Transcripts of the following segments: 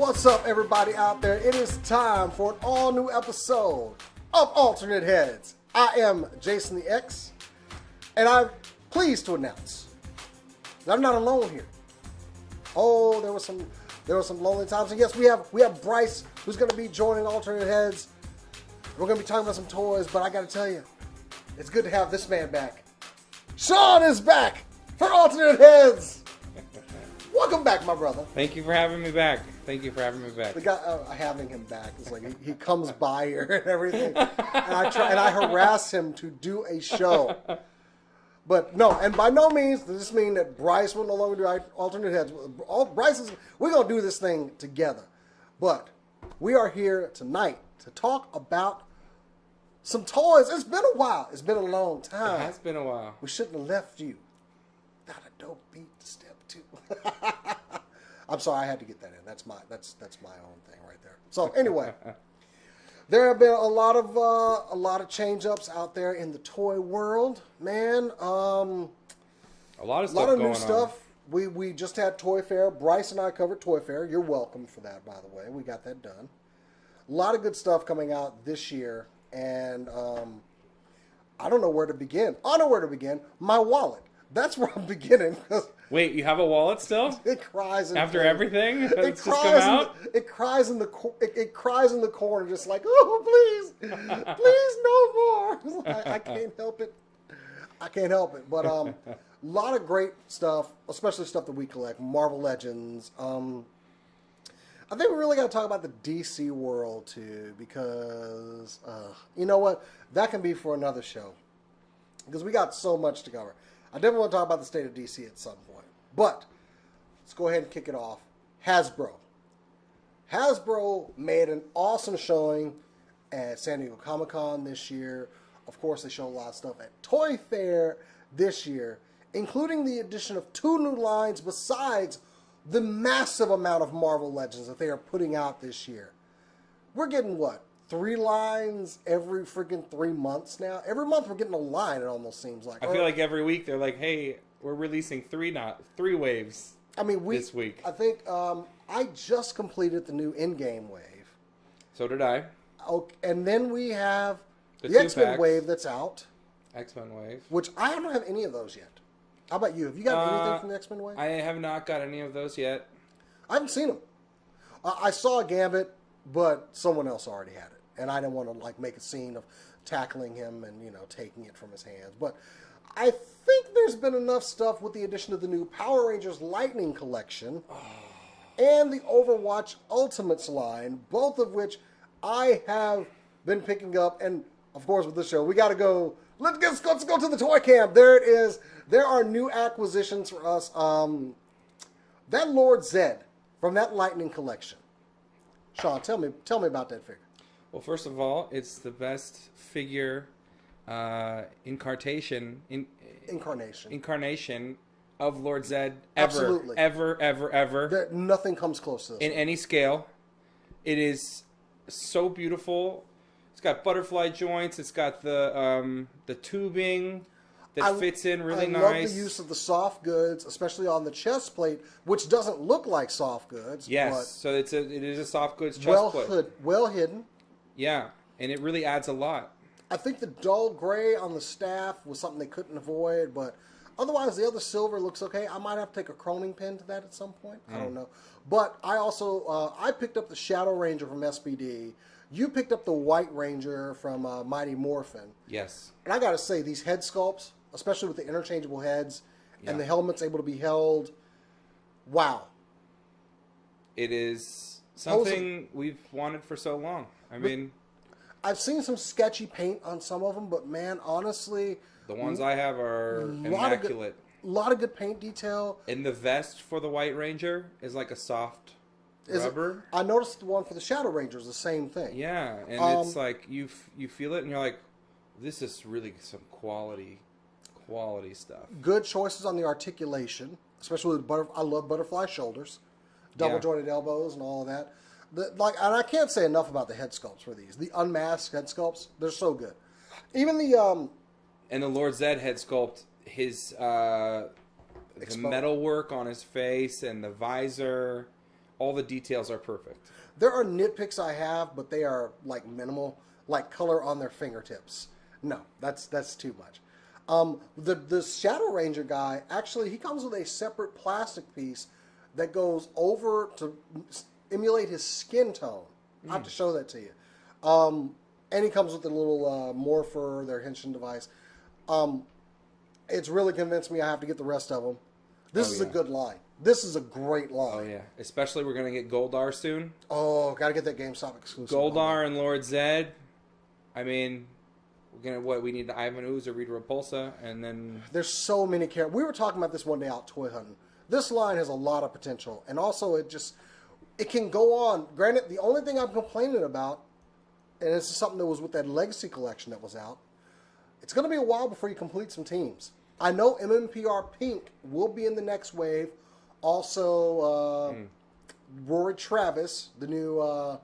What's up, everybody out there? It is time for an all-new episode of Alternate Heads. I am Jason the X, and I'm pleased to announce that I'm not alone here. Oh, there were some lonely times, and yes, we have Bryce, who's going to be joining Alternate Heads. We're going to be talking about some toys, but I got to tell you, it's good to have this man back. Sean is back for Alternate Heads. Welcome back, my brother. Thank you for having me back. Thank you for having me back. The guy having him back is like he comes by here and everything, and I harass him to do a show. But no, and by no means does this mean that Bryce will no longer do Alternate Heads. We're gonna do this thing together. But we are here tonight to talk about some toys. It's been a while. It's been a long time. It has been a while. We shouldn't have left you without a dope beat to step to. I'm sorry, I had to get that in. That's my own thing right there. So anyway, there have been a lot of change-ups out there in the toy world, man. A lot of stuff going new on. stuff. We just had Toy Fair. Bryce and I covered Toy Fair. You're welcome for that, by the way. We got that done. A lot of good stuff coming out this year, and I don't know where to begin. I know where to begin. My wallet. That's where I'm beginning. Wait, you have a wallet still? It cries after everything. It cries in the corner, just like, oh, please, no more. I can't help it. I can't help it. But a lot of great stuff, especially stuff that we collect. Marvel Legends. I think we really got to talk about the DC world too, because you know what? That can be for another show, because we got so much to cover. I definitely want to talk about the state of DC at some point. But let's go ahead and kick it off. Hasbro. Hasbro made an awesome showing at San Diego Comic-Con this year. Of course, they showed a lot of stuff at Toy Fair this year, including the addition of 2 new lines besides the massive amount of Marvel Legends that they are putting out this year. We're getting, what, 3 lines every freaking 3 months now? Every month we're getting a line, it almost seems like. I feel like every week they're like, hey, we're releasing 3 waves this week. I think I just completed the new Endgame wave. So did I. Okay, and then we have the X-Men wave that's out. X-Men wave. Which I don't have any of those yet. How about you? Have you got anything from the X-Men wave? I have not got any of those yet. I haven't seen them. I saw Gambit, but someone else already had it. And I didn't want to make a scene of tackling him and, taking it from his hands. But I think there's been enough stuff with the addition of the new Power Rangers Lightning Collection and the Overwatch Ultimates line, both of which I have been picking up. And, of course, with this show, we got to go. Let's go to the toy camp. There it is. There are new acquisitions for us. That Lord Zed from that Lightning Collection. Sean, tell me about that figure. Well, first of all, it's the best figure incarnation of Lord Zed ever. Absolutely. Ever. Nothing comes close to this. In any scale. It is so beautiful. It's got butterfly joints. It's got the tubing that fits in really nice. I love the use of the soft goods, especially on the chest plate, which doesn't look like soft goods. Yes, but so it is a soft goods chest plate. Well hidden. Yeah, and it really adds a lot. I think the dull gray on the staff was something they couldn't avoid, but otherwise the other silver looks okay. I might have to take a chroning pin to that at some point. I don't know. But I also I picked up the Shadow Ranger from SBD. You picked up the White Ranger from Mighty Morphin. Yes. And I got to say, these head sculpts, especially with the interchangeable heads and the helmets able to be held, wow. It is something we've wanted for so long. I've seen some sketchy paint on some of them, but man, honestly, the ones I have are immaculate. A lot of good paint detail. And the vest for the White Ranger is like a soft rubber. I noticed the one for the Shadow Ranger is the same thing. Yeah, and it's like you feel it and you're like, this is really some quality stuff. Good choices on the articulation, especially with I love butterfly shoulders, double jointed elbows, and all of that. And I can't say enough about the head sculpts for these. The unmasked head sculpts, they're so good. Even the and the Lord Zed head sculpt, his the metal work on his face and the visor, all the details are perfect. There are nitpicks I have, but they are like minimal, like color on their fingertips. No, that's too much. The Shadow Ranger guy, actually, he comes with a separate plastic piece that goes over to emulate his skin tone. I have to show that to you. And he comes with a little morpher, their henshin device. It's really convinced me I have to get the rest of them. This is a good line. This is a great line. Oh, yeah. Especially we're going to get Goldar soon. Oh, got to get that GameStop exclusive. Goldar and Lord Zed. I mean, we're going to, we need Ivan Ooze or Rita Repulsa, and then... There's so many characters. We were talking about this one day out toy hunting. This line has a lot of potential, and also it can go on. Granted, the only thing I'm complaining about, and this is something that was with that Legacy collection that was out, it's going to be a while before you complete some teams. I know MMPR Pink will be in the next wave. Also, Rory Travis, the new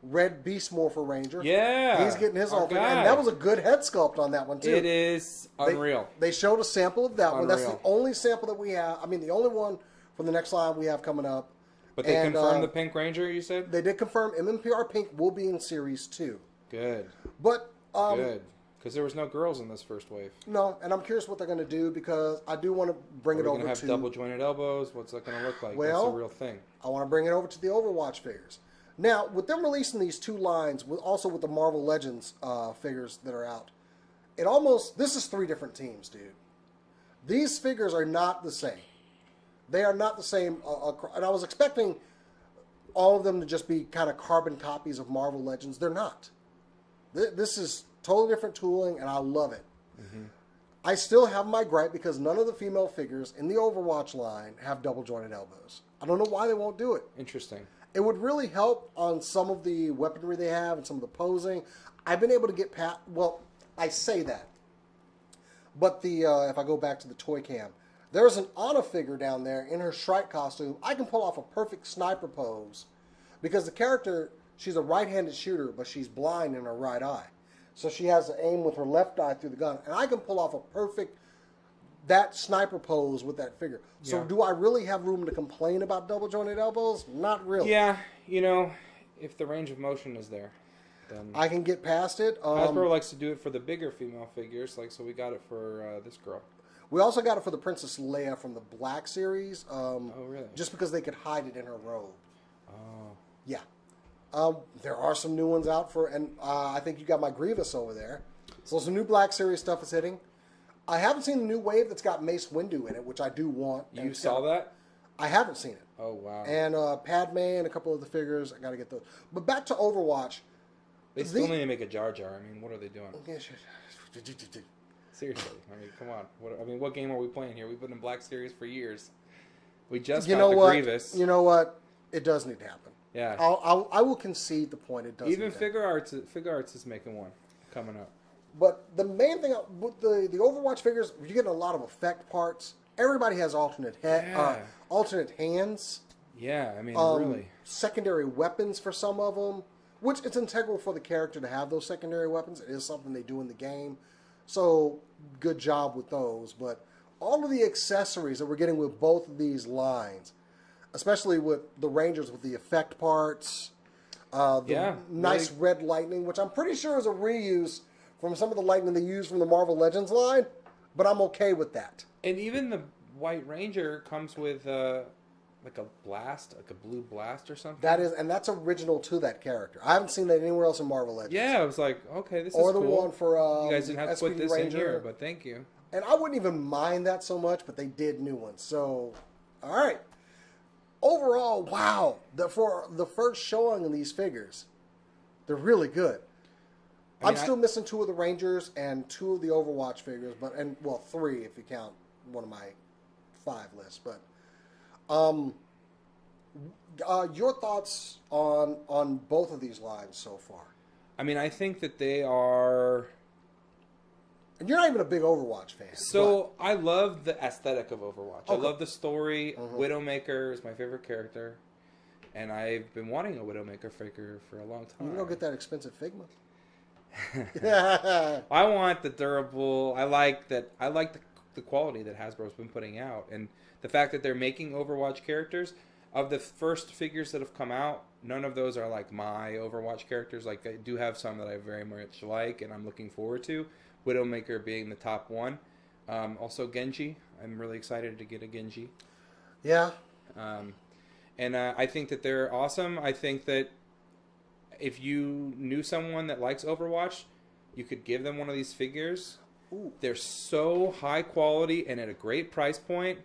Red Beast Morpher Ranger. Yeah. He's getting his off. And that was a good head sculpt on that one, too. It is unreal. They showed a sample of that one. That's the only sample that we have. I mean, the only one from the next line we have coming up. But they confirmed the Pink Ranger, you said? They did confirm MMPR Pink will be in Series 2. Good. But good. Because there was no girls in this first wave. No, and I'm curious what they're going to do because I do want to bring it over to... Are we going to have double jointed elbows? What's that going to look like? Well, that's a real thing. I want to bring it over to the Overwatch figures. Now, with them releasing these two lines, also with the Marvel Legends figures that are out, this is 3 different teams, dude. These figures are not the same. They are not the same. And I was expecting all of them to just be kind of carbon copies of Marvel Legends. They're not. This is totally different tooling, and I love it. Mm-hmm. I still have my gripe because none of the female figures in the Overwatch line have double jointed elbows. I don't know why they won't do it. Interesting. It would really help on some of the weaponry they have and some of the posing. I've been able to get past... Well, I say that. But if I go back to the toy cam, there's an Anna figure down there in her Shrike costume. I can pull off a perfect sniper pose because the character, she's a right-handed shooter, but she's blind in her right eye. So she has to aim with her left eye through the gun. And I can pull off a perfect, that sniper pose with that figure. So do I really have room to complain about double jointed elbows? Not really. Yeah, you know, if the range of motion is there, then... I can get past it. Hasbro likes to do it for the bigger female figures, so we got it for this girl. We also got it for the Princess Leia from the Black series. Oh, really? Just because they could hide it in her robe. Oh. Yeah. There are some new ones out and I think you got my Grievous over there. So some new Black Series stuff is hitting. I haven't seen the new wave that's got Mace Windu in it, which I do want. You saw that? I haven't seen it. Oh, wow. And Padme and a couple of the figures, I got to get those. But back to Overwatch. They still need to make a Jar Jar. I mean, what are they doing? Seriously. I mean, come on. What game are we playing here? We've been in Black Series for years. We just got the Grievous. You know what? It does need to happen. Yeah. I will concede the point. It does. Even Figure Arts is making one coming up. But the main thing with the Overwatch figures, you're getting a lot of effect parts. Everybody has alternate hands. Yeah, I mean, really. Secondary weapons for some of them, which it's integral for the character to have those secondary weapons. It is something they do in the game. So good job with those. But all of the accessories that we're getting with both of these lines, especially with the Rangers with the effect parts, nice red lightning, which I'm pretty sure is a reuse from some of the lightning they use from the Marvel Legends line, but I'm okay with that. And even the White Ranger comes with like a blast, like a blue blast or something. That's original to that character. I haven't seen that anywhere else in Marvel Legends. Yeah, I was like, okay, this is cool. Or the one for you guys didn't have to put this Ranger. in here, but thank you. And I wouldn't even mind that so much, but they did new ones. So, all right. Overall, wow. For the first showing of these figures, they're really good. I'm still missing 2 of the Rangers and 2 of the Overwatch figures, 3 if you count one of my 5 lists. But your thoughts on both of these lines so far? I mean, I think that they are... And you're not even a big Overwatch fan. So I love the aesthetic of Overwatch. Okay. I love the story. Mm-hmm. Widowmaker is my favorite character. And I've been wanting a Widowmaker figure for a long time. You don't get that expensive Figma. I want the durable. I like the quality that Hasbro's been putting out, and the fact that they're making Overwatch characters. of the first figures that have come out, none of those are like my Overwatch characters. Like I do have some that I very much like and I'm looking forward to. Widowmaker being the top one. Also Genji. I'm really excited to get a Genji. Yeah. And I think that they're awesome. I think that if you knew someone that likes Overwatch, you could give them one of these figures. Ooh. They're so high quality and at a great price point.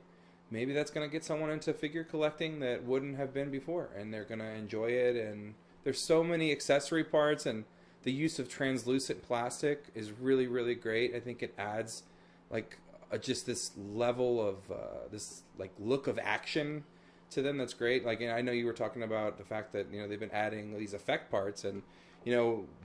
Maybe that's going to get someone into figure collecting that wouldn't have been before, and they're going to enjoy it. And there's so many accessory parts, and the use of translucent plastic is really, really great. I think it adds like just this level of this like look of action to them. That's great. Like, and I know you were talking about the fact that they've been adding these effect parts, and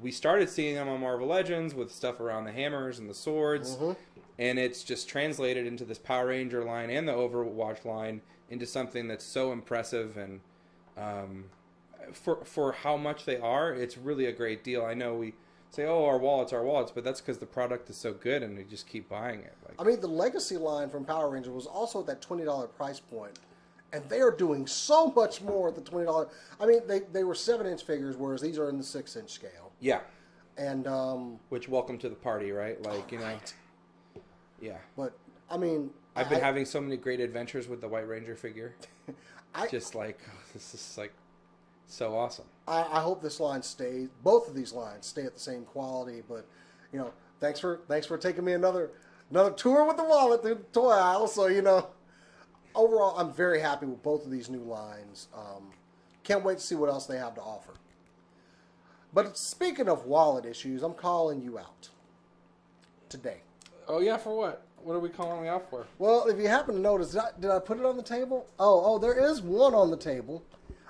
we started seeing them on Marvel Legends with stuff around the hammers and the swords. Mm-hmm. And it's just translated into this Power Ranger line and the Overwatch line into something that's so impressive. And for how much they are, it's really a great deal. I know we say, oh, our wallets, but that's because the product is so good and we just keep buying it. I mean, the Legacy line from Power Ranger was also at that $20 price point. And they are doing so much more at the $20. I mean, they were 7-inch figures, whereas these are in the 6-inch scale. Yeah. And which, welcome to the party, right? Like, right. Yeah. But, I mean... I've been having so many great adventures with the White Ranger figure. This is like so awesome. I hope this line stays, both of these lines stay at the same quality, but, thanks for taking me another tour with the wallet through the toy aisle, so, overall, I'm very happy with both of these new lines. Can't wait to see what else they have to offer. But speaking of wallet issues, I'm calling you out today. Oh, yeah, for what? What are we calling me out for? Well, if you happen to notice, did I put it on the table? Oh, there is one on the table.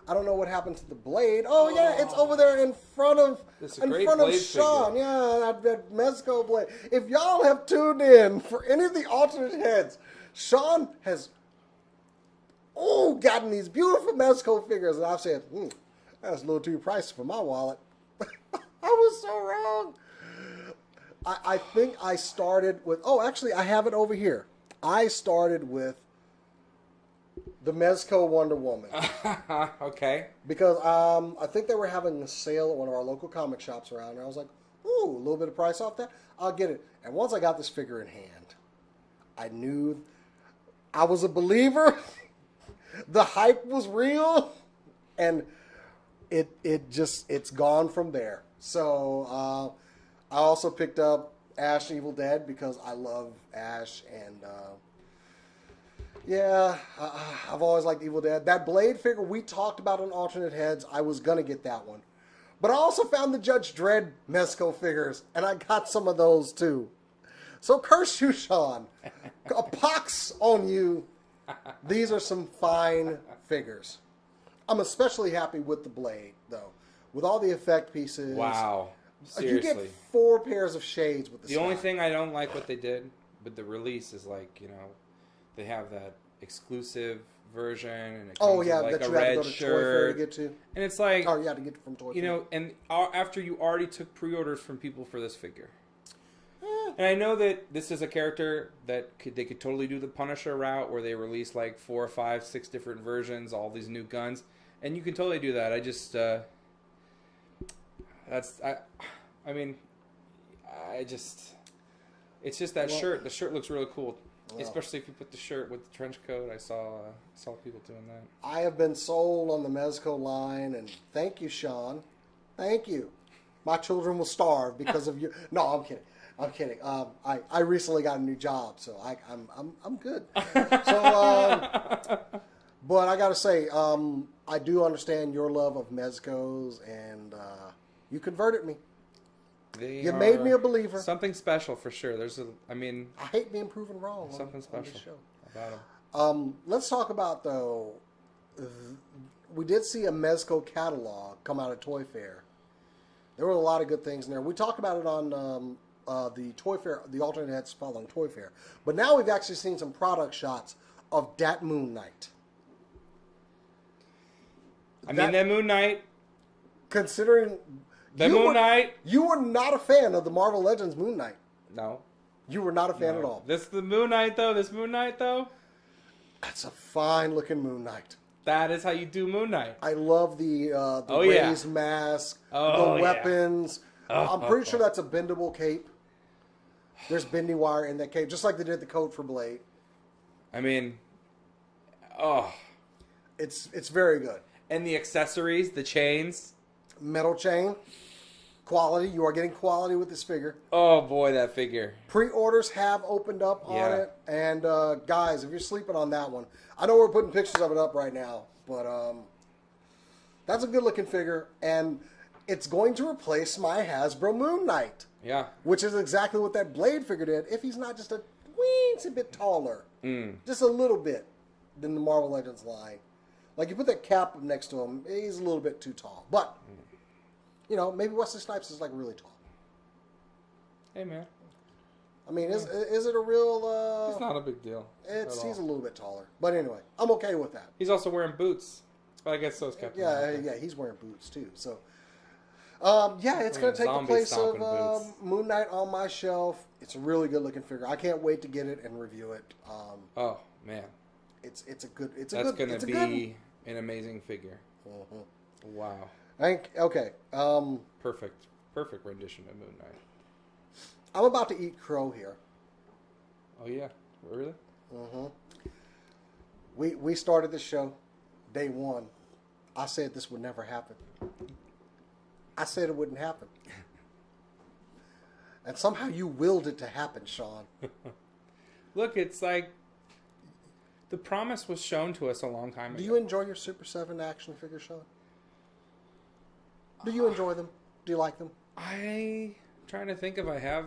I don't know what happened to the blade. Oh, yeah, it's over there in front of Sean. Figure. Yeah, that Mezco blade. If y'all have tuned in for any of the alternate heads, Sean has gotten these beautiful Mezco figures, and I've said, that's a little too pricey for my wallet. I was so wrong. I think I started with... Oh, actually, I have it over here. I started with the Mezco Wonder Woman. Okay. Because I think they were having a sale at one of our local comic shops around, and I was like, ooh, a little bit of price off that? I'll get it. And once I got this figure in hand, I knew I was a believer. The hype was real, and it's gone from there. So I also picked up Ash Evil Dead because I love Ash, and I've always liked Evil Dead. That Blade figure we talked about on Alternate Heads, I was going to get that one. But I also found the Judge Dredd Mezco figures, and I got some of those too. So curse you, Sean. A pox on you. These are some fine figures. I'm especially happy with the Blade, though. With all the effect pieces. Wow. Seriously. You get 4 pairs of shades with the only thing I don't like what they did with the release is like, they have that exclusive version and it comes with like a red shirt. Toy Fair to get to. And it's like, you had to get it from Toy Fair. And after you already took pre-orders from people for this figure. And I know that this is a character that they could totally do the Punisher route where they release like 4, 5, 6 different versions, all these new guns, and you can totally do that. I just it's just that shirt. The shirt looks really cool, especially if you put the shirt with the trench coat. I saw people doing that. I have been sold on the Mezco line, and thank you, Sean. Thank you. My children will starve because of you. No, I'm kidding. I'm kidding. I recently got a new job, so I'm good. So, but I gotta say, I do understand your love of Mezcos, and you converted me. You made me a believer. Something special for sure. I hate being proven wrong. Something special about them. Let's talk about though. We did see a Mezco catalog come out at Toy Fair. There were a lot of good things in there. We talked about it on the Toy Fair, the alternate heads following Toy Fair. But now we've actually seen some product shots of that Moon Knight. That Moon Knight. Considering Moon Knight. You were not a fan of the Marvel Legends Moon Knight. No. You were not a fan at all. This Moon Knight though. That's a fine looking Moon Knight. That is how you do Moon Knight. I love the raised mask, the weapons. I'm pretty sure that's a bendable cape. There's bending wire in that cape, just like they did the coat for Blade. I mean, it's very good. And the accessories, the chains, metal chain, quality. You are getting quality with this figure. Oh boy, that figure. Pre-orders have opened up on it, and guys, if you're sleeping on that one, I know we're putting pictures of it up right now, but that's a good-looking figure, and it's going to replace my Hasbro Moon Knight. Yeah. Which is exactly what that Blade figure did, if he's not just a weensy bit taller. Just a little bit than the Marvel Legends line. Like, you put that cap up next to him, he's a little bit too tall. But, you know, maybe Wesley Snipes is, like, really tall. Hey, man. I mean, is it a real... It's not a big deal. He's a little bit taller. But anyway, I'm okay with that. He's also wearing boots. But I guess so is Captain America. Yeah, he's wearing boots, too. So, it's going to take the place of Moon Knight on my shelf. It's a really good-looking figure. I can't wait to get it and review it. Oh, man. It's a good... That's going to be an amazing figure. Wow. Okay. Perfect rendition of Moon Knight. I'm about to eat crow here. Oh, yeah? Really? We started the show, day one. I said this would never happen. I said it wouldn't happen. And somehow you willed it to happen, Sean. Look, it's like the promise was shown to us a long time ago. Do you enjoy your Super 7 action figures, Sean? Do you enjoy them? Do you like them? I'm trying to think if I have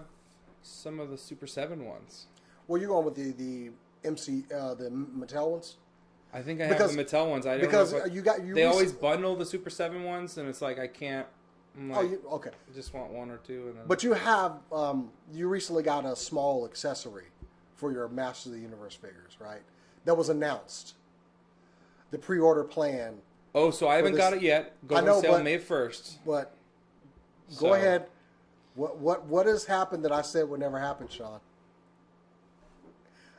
some of the Super 7 ones. Well, you're going with the Mattel ones? I think I have the Mattel ones. I don't because know they always bundle the Super 7 ones, and it's like I can't. I'm like, okay. I just want one or two. And then... But you have you recently got a small accessory for your Masters of the Universe figures, right? That was announced. The pre-order plan. Oh, so I haven't got it yet. Going on sale May 1st. But go ahead. What has happened that I said would never happen, Sean?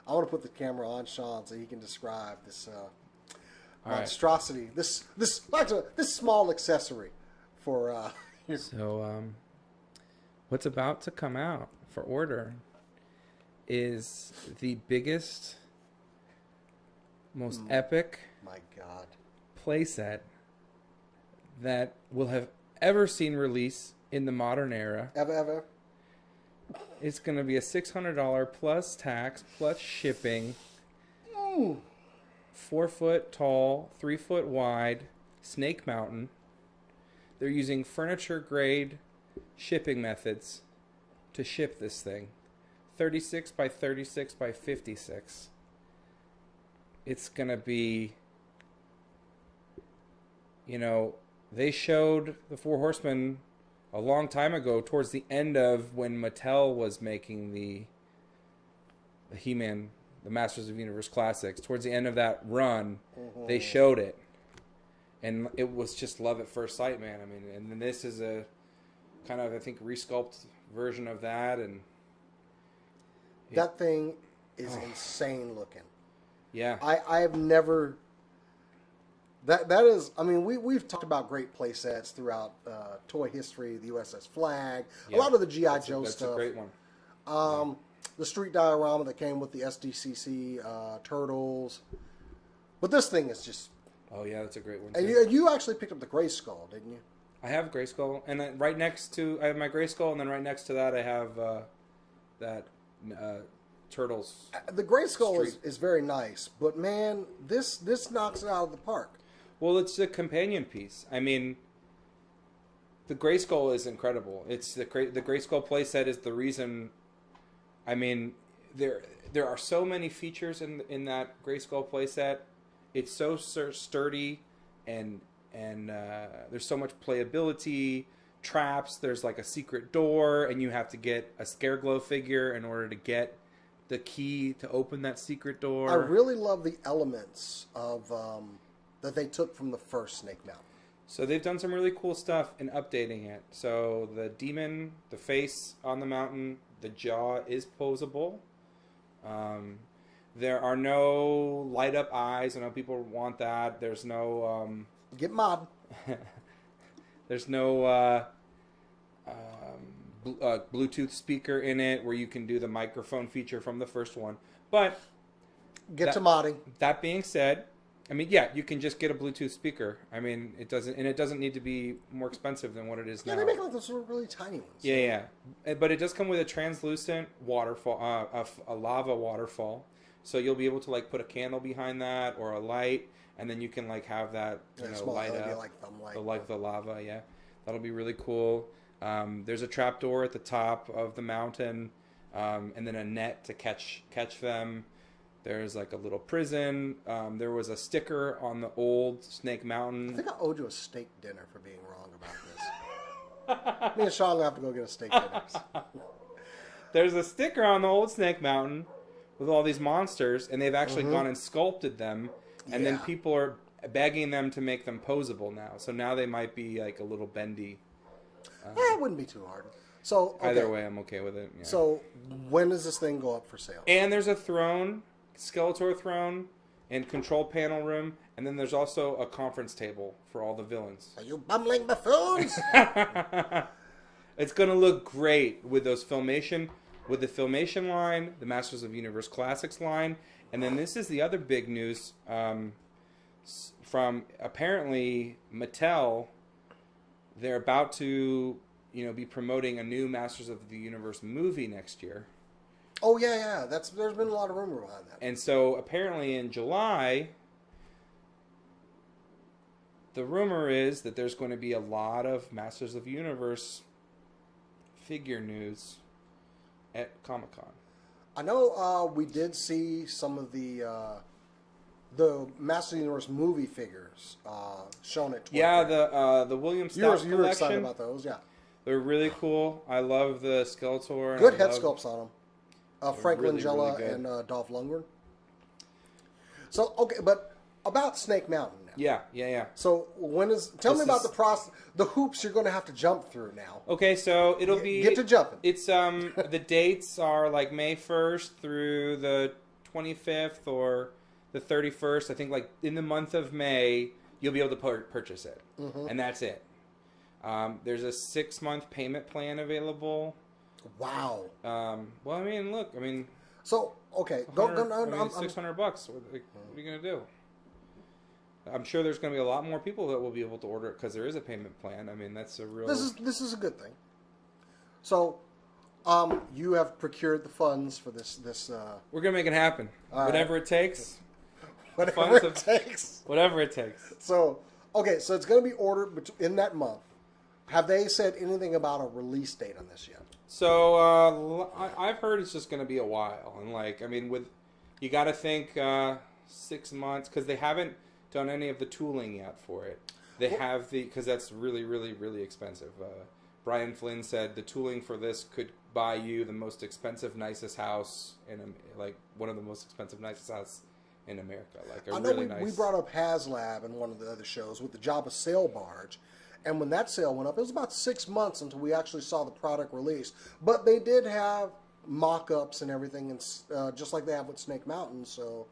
I want to put the camera on Sean so he can describe this monstrosity. Right. This small accessory for. So, what's about to come out for order is the biggest, most epic, my God, playset that will have ever seen release in the modern era. Ever. It's going to be a $600 plus tax plus shipping. 4 foot tall, 3 foot wide, Snake Mountain. They're using furniture grade shipping methods to ship this thing. 36 by 36 by 56. It's going to be, they showed the Four Horsemen a long time ago, towards the end of when Mattel was making the He-Man, the Masters of the Universe Classics. Towards the end of that run, they showed it. And it was just love at first sight, man. I mean, and then this is a kind of, I think, resculpt version of that. And that thing is insane looking. Yeah. I have never... That is, I mean, we've talked about great play sets throughout toy history, the USS Flag, a lot of the G.I. Joe stuff. That's a great one. The street diorama that came with the SDCC Turtles. But this thing is just... Oh, yeah, that's a great one, too. And you actually picked up the Gray Skull, didn't you? I have Gray Skull, and then right next to... I have my Gray Skull, and then right next to that I have that Turtles. The Gray Skull is very nice, but, man, this knocks it out of the park. Well, it's a companion piece. I mean, the Gray Skull is incredible. It's the Gray Skull playset is the reason. I mean, there are so many features in that Gray Skull playset. It's so sturdy, and there's so much playability. Traps. There's like a secret door, and you have to get a Scareglow figure in order to get the key to open that secret door. I really love the elements of. That they took from the first Snake Mountain. So they've done some really cool stuff in updating it. So the demon, the face on the mountain, the jaw is posable. There are no light up eyes. I know people want that. There's no get mod. There's no Bluetooth speaker in it where you can do the microphone feature from the first one. But get to modding. That being said, I mean, yeah, you can just get a Bluetooth speaker. I mean, it doesn't need to be more expensive than what it is now. Yeah, they make like those really tiny ones. Yeah. But it does come with a translucent waterfall, a lava waterfall. So you'll be able to like put a candle behind that or a light, and then you can like have that light up, like thumb light, like the lava. Yeah, that'll be really cool. There's a trapdoor at the top of the mountain, and then a net to catch them. There's like a little prison. There was a sticker on the old Snake Mountain. I think I owed you a steak dinner for being wrong about this. Me and Sean will have to go get a steak dinner. There's a sticker on the old Snake Mountain with all these monsters, and they've actually gone and sculpted them, and then people are begging them to make them posable now. So now they might be like a little bendy. It wouldn't be too hard. So either way, I'm okay with it. Yeah. So when does this thing go up for sale? And there's a throne, Skeletor throne, and control panel room, and then there's also a conference table for all the villains. Are you bumbling buffoons? It's gonna look great with those Filmation. With the Filmation line, the Masters of Universe Classics line, and then this is the other big news from apparently Mattel. They're about to, be promoting a new Masters of the Universe movie next year. Oh yeah. There's been a lot of rumor behind that. And so apparently in July, the rumor is that there's going to be a lot of Masters of the Universe figure news at Comic-Con. I know we did see some of the Master of the Universe movie figures shown at 20. Yeah, the William Stout collection. You were excited about those, yeah. They're really cool. I love the Skeletor. Good head sculpts on them. Frank Langella and Dolph Lundgren. So, okay, but about Snake Mountain now. Yeah. So, tell me about the process, the hoops you're going to have to jump through now. Okay, so it'll be... Get to jumping. It's, the dates are like May 1st through the 25th or the 31st. I think like in the month of May, you'll be able to purchase it. Mm-hmm. And that's it. There's a 6-month payment plan available. Wow. Well, I mean, look, So, okay. $600. What are you going to do? I'm sure there's going to be a lot more people that will be able to order it because there is a payment plan. I mean, that's a real... This is a good thing. So, you have procured the funds for this... We're going to make it happen. Whatever it takes. Whatever it takes. Whatever it takes. So, okay, so it's going to be ordered in that month. Have they said anything about a release date on this yet? So, I've heard it's just going to be a while. And you got to think 6 months, because they haven't done any of the tooling yet for it. They have because that's really, really, really expensive. Brian Flynn said the tooling for this could buy you the most expensive, nicest house one of the most expensive, nicest house in America. I know we brought up HasLab in one of the other shows with the Jabba sail barge. And when that sale went up, it was about 6 months until we actually saw the product released. But they did have mock-ups and everything, and just like they have with Snake Mountain. So,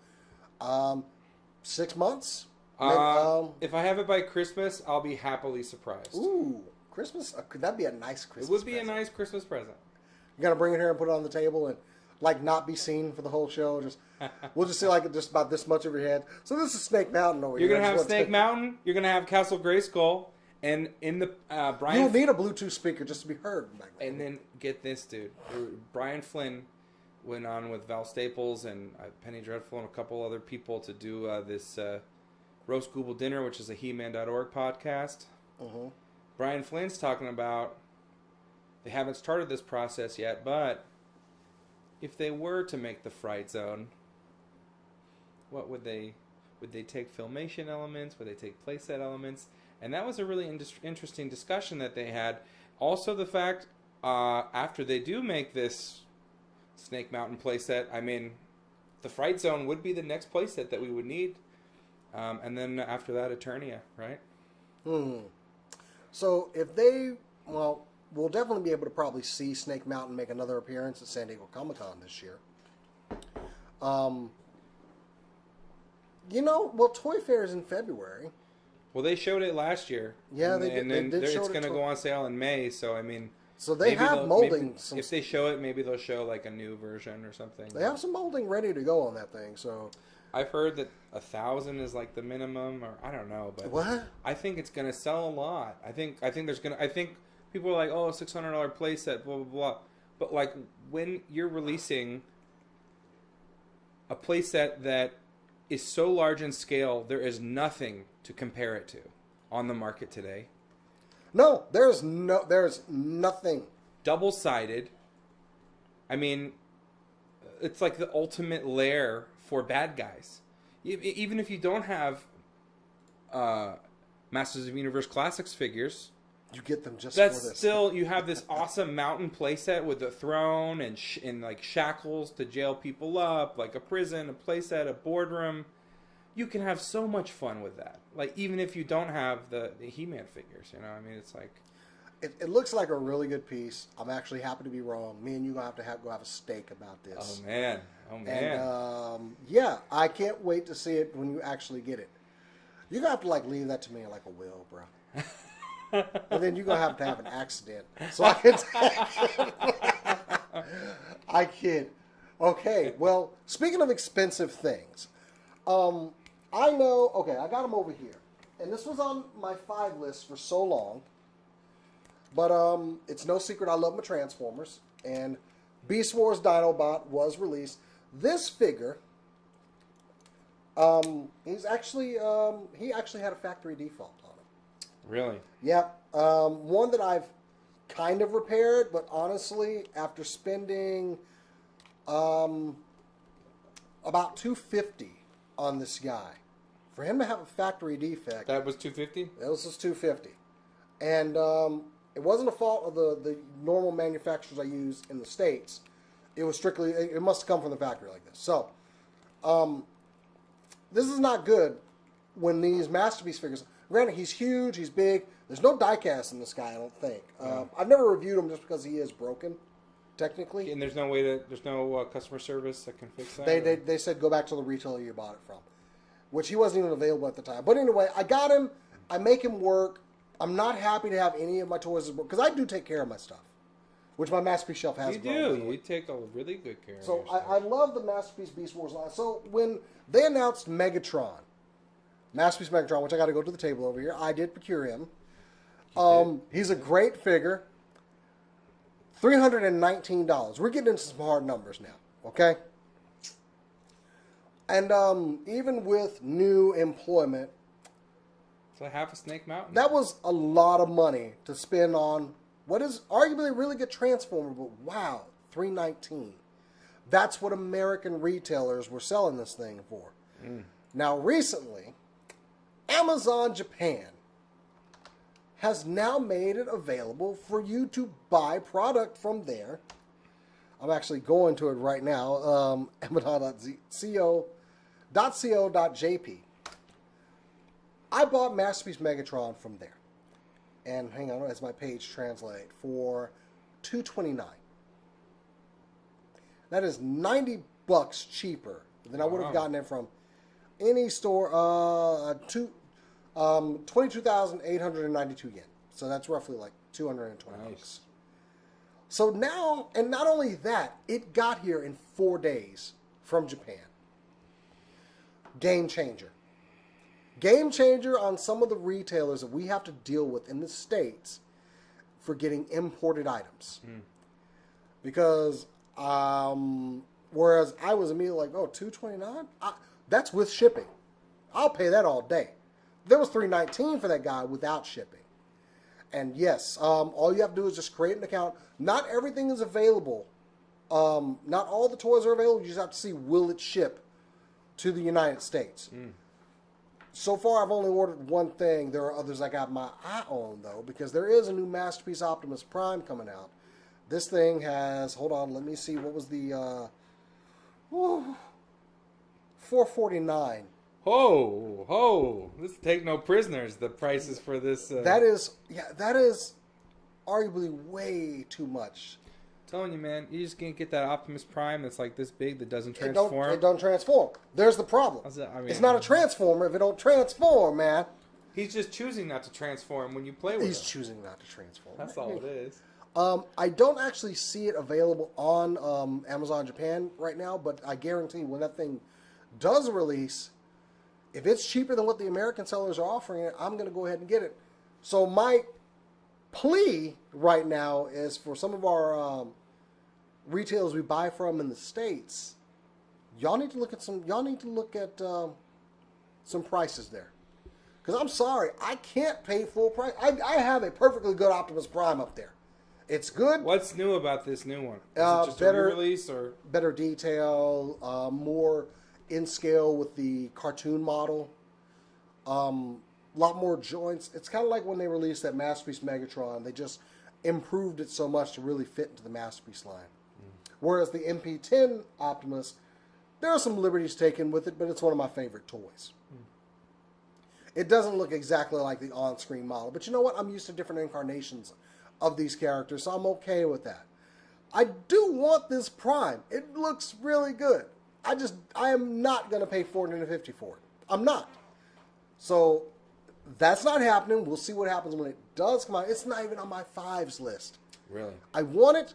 6 months? If I have it by Christmas, I'll be happily surprised. Ooh, Christmas? Could that be a nice Christmas present? It would be a nice Christmas present. You're going to bring it here and put it on the table and, not be seen for the whole show? We'll just see, just about this much of your head. So this is Snake Mountain over here. You're going to have Snake Mountain. You're going to have Castle Grayskull. And in the Brian, you'll need a Bluetooth speaker just to be heard. And then get this, dude. Brian Flynn went on with Val Staples and Penny Dreadful and a couple other people to do this Roast Google Dinner, which is a He-Man.org podcast. Uh-huh. Brian Flynn's talking about they haven't started this process yet, but if they were to make the Fright Zone, what would they? Would they take Filmation elements? Would they take playset elements? And that was a really interesting discussion that they had. Also, the fact after they do make this Snake Mountain playset, the Fright Zone would be the next playset that we would need. And then after that, Eternia, right? So if we'll definitely be able to probably see Snake Mountain make another appearance at San Diego Comic-Con this year. Well, Toy Fair is in February. Well, they showed it last year. Yeah, and then it's going to go on sale in May. So I mean, so they have molding. If they show it, maybe they'll show like a new version or something. They have some molding ready to go on that thing. So I've heard that 1,000 is like the minimum, or I don't know, but what? I think it's going to sell a lot. I think people are like, oh, $600 playset, blah blah blah. But like when you're releasing a playset that is so large in scale, there is nothing to compare it to on the market today. No, there's nothing. Double-sided. I mean, it's like the ultimate lair for bad guys. Even if you don't have Masters of Universe Classics figures, you get them just that's for this. Still, you have this awesome mountain playset with a throne and like shackles to jail people up, like a prison, a playset, a boardroom. You can have so much fun with that. Like, even if you don't have the He-Man figures, I mean, it's like... It looks like a really good piece. I'm actually happy to be wrong. Me and you going to have to go have a steak about this. Oh, man. And, yeah, I can't wait to see it when you actually get it. You're going to have to, like, leave that to me like a will, bro. And then you're going to have an accident. So I can... I kid. Okay, well, speaking of expensive things... I know, okay, I got them over here. And this was on my 5 list for so long. But it's no secret I love my Transformers. And Beast Wars Dinobot was released. This figure, he actually had a factory default on him. Really? Yep. One that I've kind of repaired, but honestly, after spending about $250 on this guy, for him to have a factory defect. That was $250? That was just $250. And it wasn't a fault of the normal manufacturers I use in the States. It was strictly, it must have come from the factory like this. So, this is not good when these Masterpiece figures, granted he's huge, he's big, there's no die-cast in this guy, I don't think. I've never reviewed him just because he is broken, technically. And there's no customer service that can fix that? They said go back to the retailer you bought it from, which he wasn't even available at the time. But anyway, I got him, I make him work. I'm not happy to have any of my toys because I do take care of my stuff, which my Masterpiece shelf has. You do. You take a really good care of So your stuff. I love the Masterpiece Beast Wars line. So when they announced Megatron, Masterpiece Megatron, which I got to go to the table over here, I did procure him. He's a great figure. $319. We're getting into some hard numbers now, okay? And even with new employment, it's like half a Snake Mountain. that was a lot of money to spend on what is arguably a really good Transformer, but wow, $319. That's what American retailers were selling this thing for. Now, recently, Amazon Japan has now made it available for you to buy product from there. I'm actually going to it right now, amazon.co.jp. I bought Masterpiece Megatron from there. And hang on, as my page translate, for $229. That is $90 cheaper than I would have gotten it from any store. 22,892 yen. So that's roughly like 220 bucks. So now, and not only that, it got here in 4 days from Japan. Game changer. Game changer on some of the retailers that we have to deal with in the States for getting imported items. Because, whereas I was immediately like, oh, $229? That's with shipping. I'll pay that all day. There was $319 for that guy without shipping. And yes, all you have to do is just create an account. Not everything is available. Not all the toys are available. You just have to see, will it ship to the United States? So far, I've only ordered one thing. There are others I got my eye on, though, because there is a new Masterpiece Optimus Prime coming out. This thing has, hold on, let me see, what was the, $449. Ho! Let's take no prisoners. The prices for this. That is arguably way too much telling you, man, you just can't get that Optimus Prime that's like this big that doesn't transform. It don't transform. There's the problem. It's not a transformer if it don't transform, man. He's just choosing not to transform when you play with him. He's choosing not to transform. That's all it is. I don't actually see it available on Amazon Japan right now, but I guarantee when that thing does release, if it's cheaper than what the American sellers are offering it, I'm going to go ahead and get it. So my plea right now is for some of our retailers we buy from in the States, y'all need to look at some prices there. Because I'm sorry, I can't pay full price. I have a perfectly good Optimus Prime up there. It's good. What's new about this new one? Is it just a re-release or better detail, more in scale with the cartoon model, a lot more joints. It's kind of like when they released that Masterpiece Megatron. They just improved it so much to really fit into the Masterpiece line. Whereas the MP10 Optimus, there are some liberties taken with it, but it's one of my favorite toys. It doesn't look exactly like the on-screen model, but you know what? I'm used to different incarnations of these characters, so I'm okay with that. I do want this Prime. It looks really good. I am not going to pay $450 for it. I'm not. So that's not happening. We'll see what happens when it does come out. It's not even on my fives list. Really? I want it,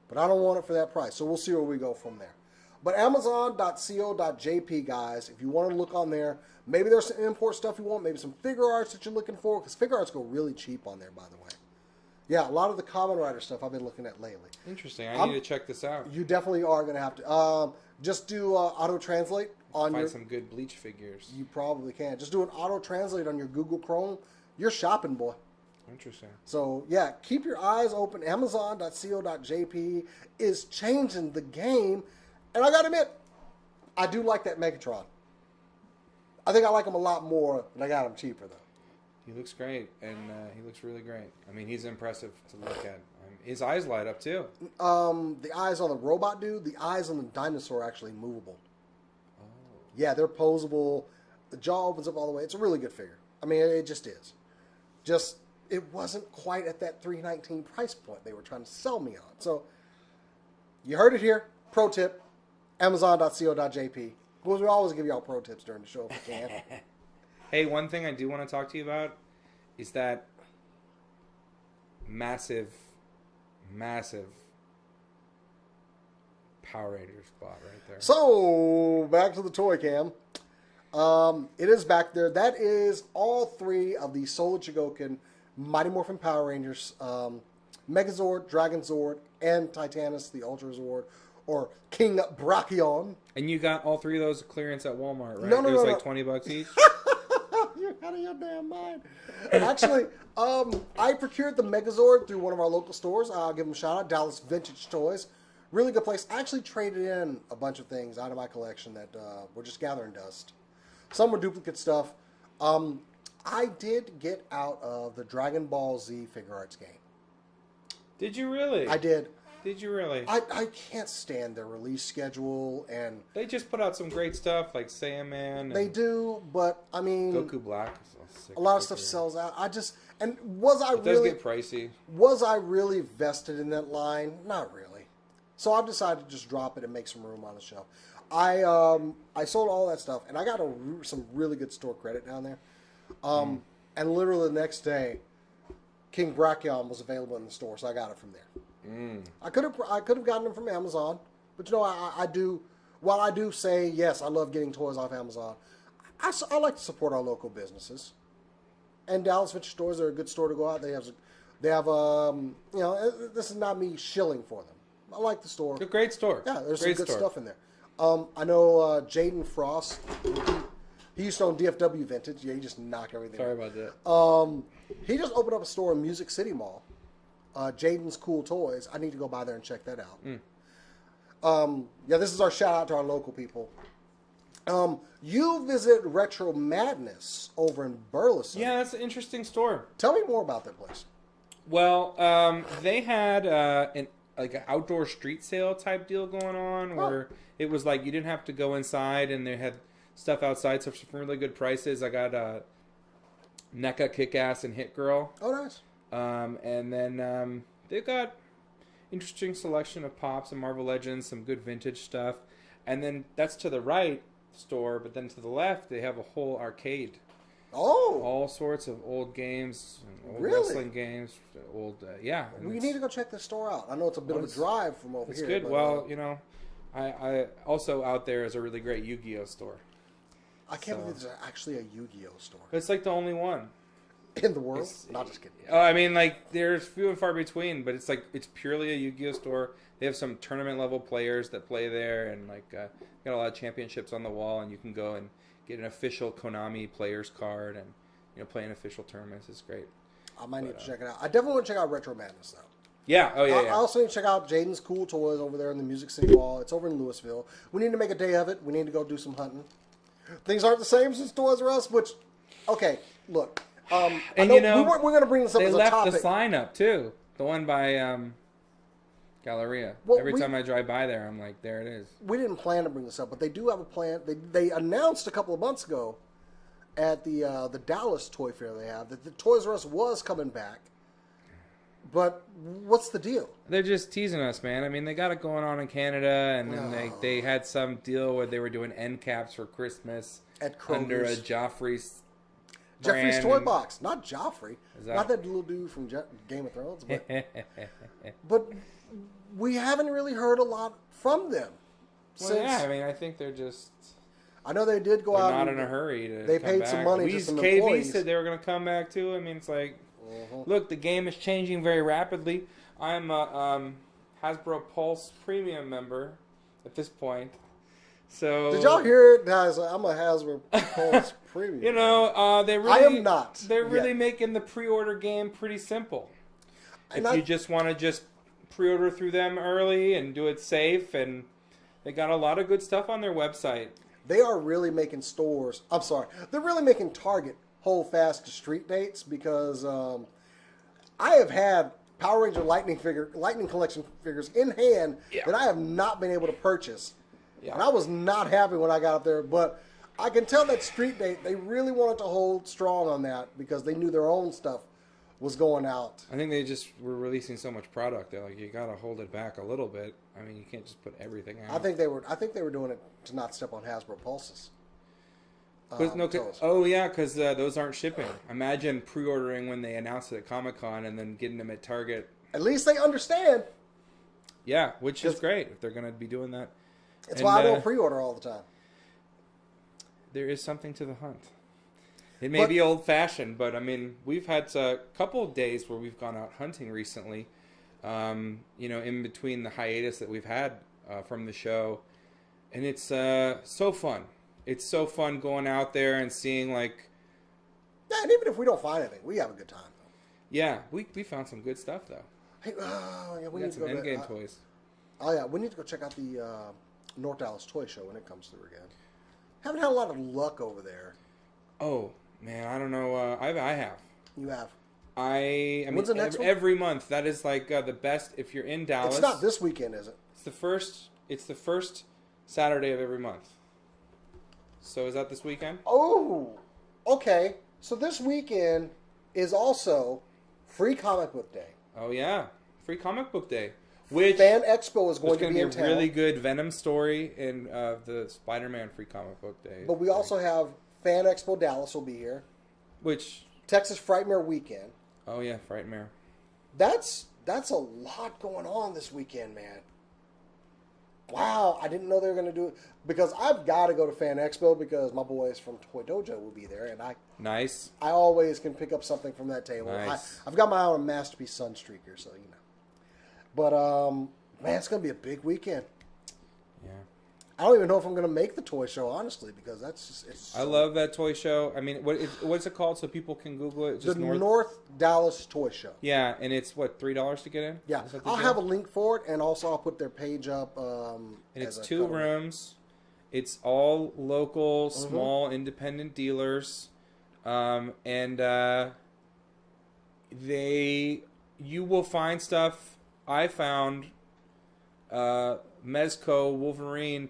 but I don't want it for that price. So we'll see where we go from there. But Amazon.co.jp, guys, if you want to look on there, maybe there's some import stuff you want, maybe some figure arts that you're looking for, because figure arts go really cheap on there, by the way. Yeah, a lot of the Kamen Rider stuff I've been looking at lately. Interesting. I need to check this out. You definitely are going to have to. Just do auto-translate on Find some good Bleach figures. You probably can. Just do an auto-translate on your Google Chrome. You're shopping, boy. Interesting. So, yeah, keep your eyes open. Amazon.co.jp is changing the game. And I got to admit, I do like that Megatron. I think I like him a lot more than I got him cheaper, though. He looks great, and he looks really great. I mean, he's impressive to look at. His eyes light up, too. The eyes on the robot dude, the eyes on the dinosaur are actually movable. Oh. Yeah, they're posable. The jaw opens up all the way. It's a really good figure. I mean, it just is. Just, it wasn't quite at that $319 price point they were trying to sell me on. So, you heard it here. Pro tip, Amazon.co.jp. Because we always give y'all pro tips during the show if we can. Hey, one thing I do want to talk to you about is that massive Power Rangers spot right there. So, back to the toy cam. It is back there. That is all three of the Solar Chigokin Mighty Morphin Power Rangers, Megazord, Dragonzord, and Titanus, the Ultra Zord, or King Brachion. And you got all three of those clearance at Walmart, right? No, it was like $20 each? You're out of your damn mind. Actually, I procured the Megazord through one of our local stores. I'll give them a shout out. Dallas Vintage Toys. Really good place. I actually traded in a bunch of things out of my collection that were just gathering dust. Some were duplicate stuff. I did get out of the Dragon Ball Z figure arts game. Did you really? I did. Did you really? I can't stand their release schedule, and they just put out some great stuff like Saiyaman. They do, but I mean, Goku Black. A lot of stuff sells out. It does get pricey. Was I really vested in that line? Not really. So I've decided to just drop it and make some room on the shelf. I sold all that stuff, and I got some really good store credit down there. And literally the next day, King Brachion was available in the store, so I got it from there. I could have gotten them from Amazon, but you know I do. While I do say yes, I love getting toys off Amazon. I like to support our local businesses, and Dallas Vintage Stores are a good store to go out. They have you know, this is not me shilling for them. I like the store. It's a great store. Yeah, there's some good stuff in there. I know Jaden Frost. He used to own DFW Vintage. Yeah, he just knocked everything. Sorry about that. He just opened up a store in Music City Mall. Jaden's Cool Toys. I need to go by there and check that out. Yeah, this is our shout out to our local people. You visit Retro Madness over in Burleson. Yeah, that's an interesting store. Tell me more about that place. Well, they had an outdoor street sale type deal going on where it was like you didn't have to go inside, and they had stuff outside, so for some really good prices. I got NECA, Kick-Ass, and Hit Girl. Oh, nice. And then they've got, interesting selection of Pops and Marvel Legends, some good vintage stuff. And then that's to the right store, but then to the left, they have a whole arcade. Oh! All sorts of old games, old really? wrestling games, old, yeah. We need to go check this store out. I know it's a bit of a drive from over here. It's good. But, well, you know, I also out there is a really great Yu-Gi-Oh store. I can't believe there's actually a Yu-Gi-Oh store. It's like the only one. In the world? Not just kidding. Oh, I mean, like, there's few and far between, but it's like, it's purely a Yu-Gi-Oh store. They have some tournament level players that play there, and like, got a lot of championships on the wall, and you can go and get an official Konami player's card and, you know, play in official tournaments. It's great. I might need to check it out. I definitely want to check out Retro Madness, though. Yeah, oh yeah, I also need to check out Jaden's Cool Toys over there in the Music City Mall. It's over in Louisville. We need to make a day of it. We need to go do some hunting. Things aren't the same since Toys R Us, which, okay, look. And you know, we're going to bring this up as a topic. They left the sign up, too. The one by Galleria. Well, Every time I drive by there, I'm like, there it is. We didn't plan to bring this up, but they do have a plan. They announced a couple of months ago at the Dallas Toy Fair they have that the Toys R Us was coming back. But what's the deal? They're just teasing us, man. I mean, they got it going on in Canada, and then they had some deal where they were doing end caps for Christmas at Kroger's. Under a Joffrey's Toy Box, not Joffrey. Not that little dude from Game of Thrones, but we haven't really heard a lot from them. Well, yeah, I mean, I think they're just. I know they did go out. Not in a hurry to. They paid some money to some employees. KV said they were going to come back too. I mean, it's like, look, the game is changing very rapidly. I'm a Hasbro Pulse Premium member at this point. So did y'all hear it, guys? I'm a Hasbro Pulse Premium. You know, they really. I am not. They're really making the pre-order game pretty simple. If you just want to just pre-order through them early and do it safe, and they got a lot of good stuff on their website. They are really making stores. I'm sorry, they're really making Target hold fast to street dates because I have had Power Ranger Lightning Collection figures in hand that I have not been able to purchase. Yeah. And I was not happy when I got up there, but I can tell that street date, they really wanted to hold strong on that because they knew their own stuff was going out. I think they just were releasing so much product. They're like, you got to hold it back a little bit. I mean, you can't just put everything out. I think they were doing it to not step on Hasbro Pulses. Because those aren't shipping. Imagine pre-ordering when they announced it at Comic-Con and then getting them at Target. At least they understand. Yeah, which is great if they're going to be doing that. That's why I don't pre-order all the time. There is something to the hunt. It may be old-fashioned, but I mean, we've had a couple of days where we've gone out hunting recently. You know, in between the hiatus that we've had from the show, and it's so fun. It's so fun going out there and seeing like. Yeah, and even if we don't find anything, we have a good time. Though. Yeah, we found some good stuff though. Hey, we got some Endgame toys. Oh yeah, we need to go check out the North Dallas Toy Show when it comes through again. Haven't had a lot of luck over there. Oh man, I don't know. I have. You have. I When's mean, the next one? Every month. That is like the best if you're in Dallas. It's not this weekend, is it? It's the first Saturday of every month. So is that this weekend? Oh, okay. So this weekend is also Free Comic Book Day. Oh yeah, Free Comic Book Day. Which Fan Expo is going to be in town. A really good Venom story in the Spider-Man Free Comic Book Day. But we also have Fan Expo Dallas will be here. Which Texas Frightmare Weekend. Oh yeah, Frightmare. That's a lot going on this weekend, man. Wow, I didn't know they were going to do it because I've got to go to Fan Expo because my boys from Toy Dojo will be there, and I always can pick up something from that table. Nice. I've got my own Masterpiece Sunstreaker, so you know. But man, it's going to be a big weekend. Yeah. I don't even know if I'm going to make the toy show, honestly, because that's just... I love that toy show. I mean, what's it called so people can Google it? Just North Dallas Toy Show. Yeah, and it's, what, $3 to get in? Yeah. I'll have a link for it, and also I'll put their page up. And it's 2 rooms. It's all local, small, independent dealers. And you will find stuff. I found... Mezco Wolverine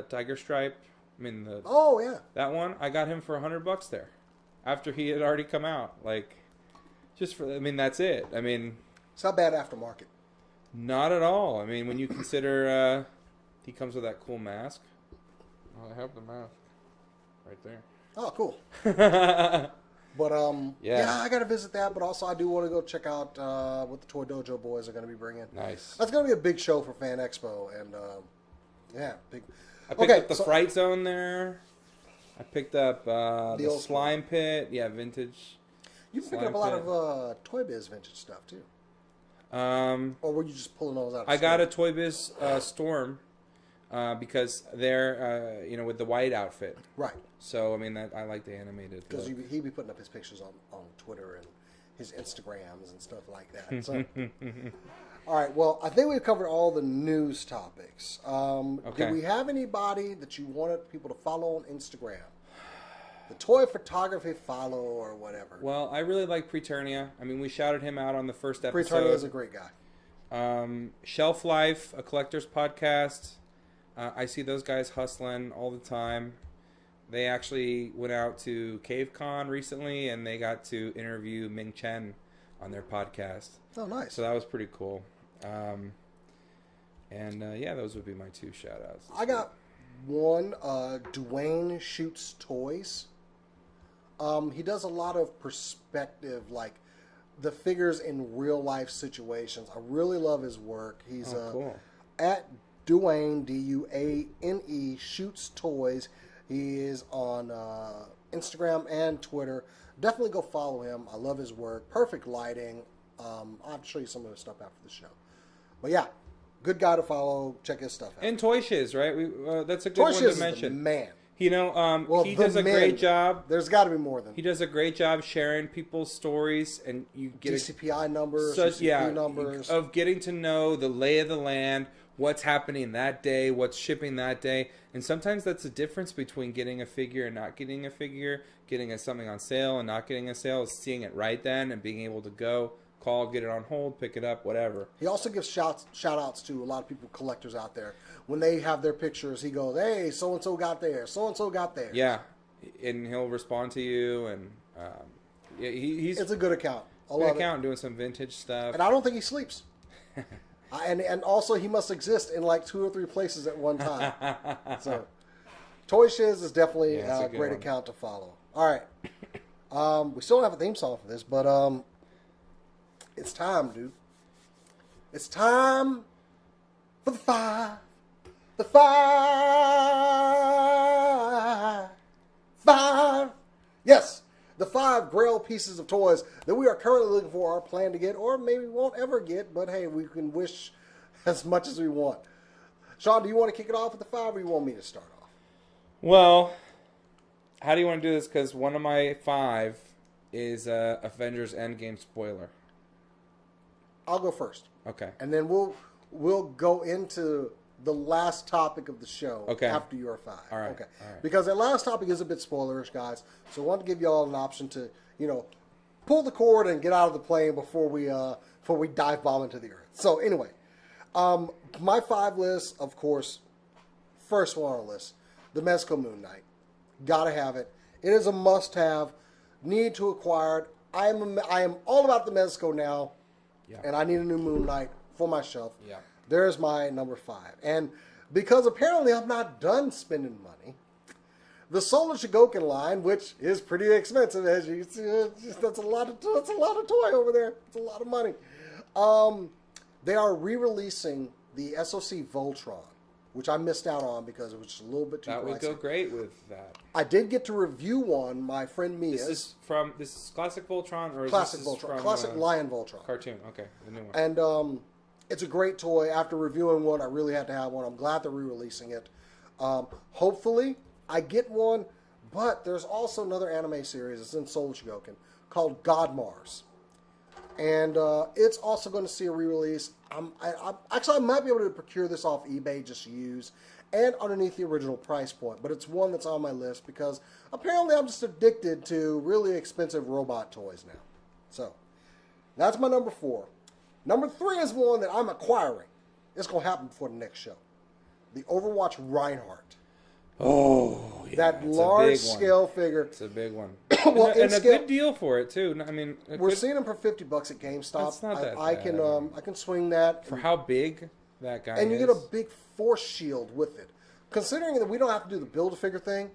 Tiger Stripe. I mean that one. I got him for $100 there, after he had already come out. Like, just for I mean that's it. I mean, it's not bad aftermarket. Not at all. I mean, when you consider he comes with that cool mask. Oh, I have the mask right there. Oh, cool. But yeah, I got to visit that. But also, I do want to go check out what the Toy Dojo boys are going to be bringing. Nice. That's going to be a big show for Fan Expo, and yeah, big. I picked up the Fright Zone there. I picked up the Slime Pit. Yeah, vintage. You picked up a lot of Toy Biz vintage stuff too. Or were you just pulling those out? I got a Toy Biz Storm because they're with the white outfit. Right. So I mean I like the animated. Because he'd be putting up his pictures on Twitter and his Instagrams and stuff like that. So. All right. Well, I think we've covered all the news topics. Okay. Do we have anybody that you wanted people to follow on Instagram? The toy photography follow or whatever. Well, I really like Preternia. I mean, we shouted him out on the first episode. Preternia is a great guy. Shelf Life, a collector's podcast. I see those guys hustling all the time. They actually went out to CaveCon recently, and they got to interview Ming Chen on their podcast. Oh, nice. So that was pretty cool. Yeah, those would be my two shout-outs. I got one, Dwayne Shoots Toys. He does a lot of perspective, like the figures in real-life situations. I really love his work. He's cool. At Dwayne, D-U-A-N-E, Shoots Toys. He is on Instagram and Twitter. Definitely go follow him. I love his work. Perfect lighting. I'll have to show you some of his stuff after the show. But yeah, good guy to follow. Check his stuff out. And Toy Shiz, right? That's a good one to mention. Man. He does a great job. There's got to be more than. He does a great job sharing people's stories, and you get DCPI numbers, numbers of getting to know the lay of the land, what's happening that day, what's shipping that day, and sometimes that's the difference between getting a figure and not getting a figure, getting something on sale and not getting a sale, is seeing it right then and being able to go. Call, get it on hold, pick it up, whatever. He also gives shout-outs to a lot of people, collectors out there. When they have their pictures, he goes, hey, so-and-so got there, so-and-so got there. Yeah, and he'll respond to you, and he's... It's a good account. Good account, doing some vintage stuff. And I don't think he sleeps. and also, he must exist in like 2 or 3 places at one time. So, Toy Shiz is definitely a great account to follow. All right. We still don't have a theme song for this, but... It's time, dude. It's time for the 5. The 5. Yes, the 5 Grail pieces of toys that we are currently looking for or plan to get, or maybe won't ever get, but hey, we can wish as much as we want. Sean, do you want to kick it off with the 5, or you want me to start off? Well, how do you want to do this? Because one of my 5 is Avengers Endgame spoiler. I'll go first. Okay. And then we'll go into the last topic of the show after your 5. All right. Okay. All right. Because that last topic is a bit spoilerish, guys. So I want to give you all an option to, pull the cord and get out of the plane before we dive bomb into the earth. So anyway, my 5 list, of course, first one on the list, the Mezco Moon Knight. Gotta have it. It is a must-have. Need to acquire it. I am all about the Mezco now. Yeah. And I need a new Moon Knight for my shelf. Yeah. There's my number 5. And because apparently I'm not done spending money, the Solar Shigoken line, which is pretty expensive, as you can see, that's a lot of toy over there. It's a lot of money. They are re-releasing the SOC Voltron, which I missed out on because it was just a little bit too pricey. That would go great with that. I did get to review one. My friend Mia. This is Classic Voltron, or Classic is this Voltron, from Classic Lion Voltron cartoon? Okay, the new one. And it's a great toy. After reviewing one, I really had to have one. I'm glad they're re-releasing it. Hopefully, I get one. But there's also another anime series. It's in Soul Shigoken called God Mars. And it's also going to see a re-release. I might be able to procure this off eBay, just used, and underneath the original price point. But it's one that's on my list because apparently I'm just addicted to really expensive robot toys now. So that's my number 4. Number 3 is one that I'm acquiring. It's going to happen before the next show. The Overwatch Reinhardt. Oh, yeah. That large-scale figure. It's a big one. Well, and a good deal for it too. I mean, we're seeing them for $50 at GameStop. That's not that I bad. can swing that For how big that guy is. and you get a big force shield with it. Considering that we don't have to do the Build-A-Figure thing,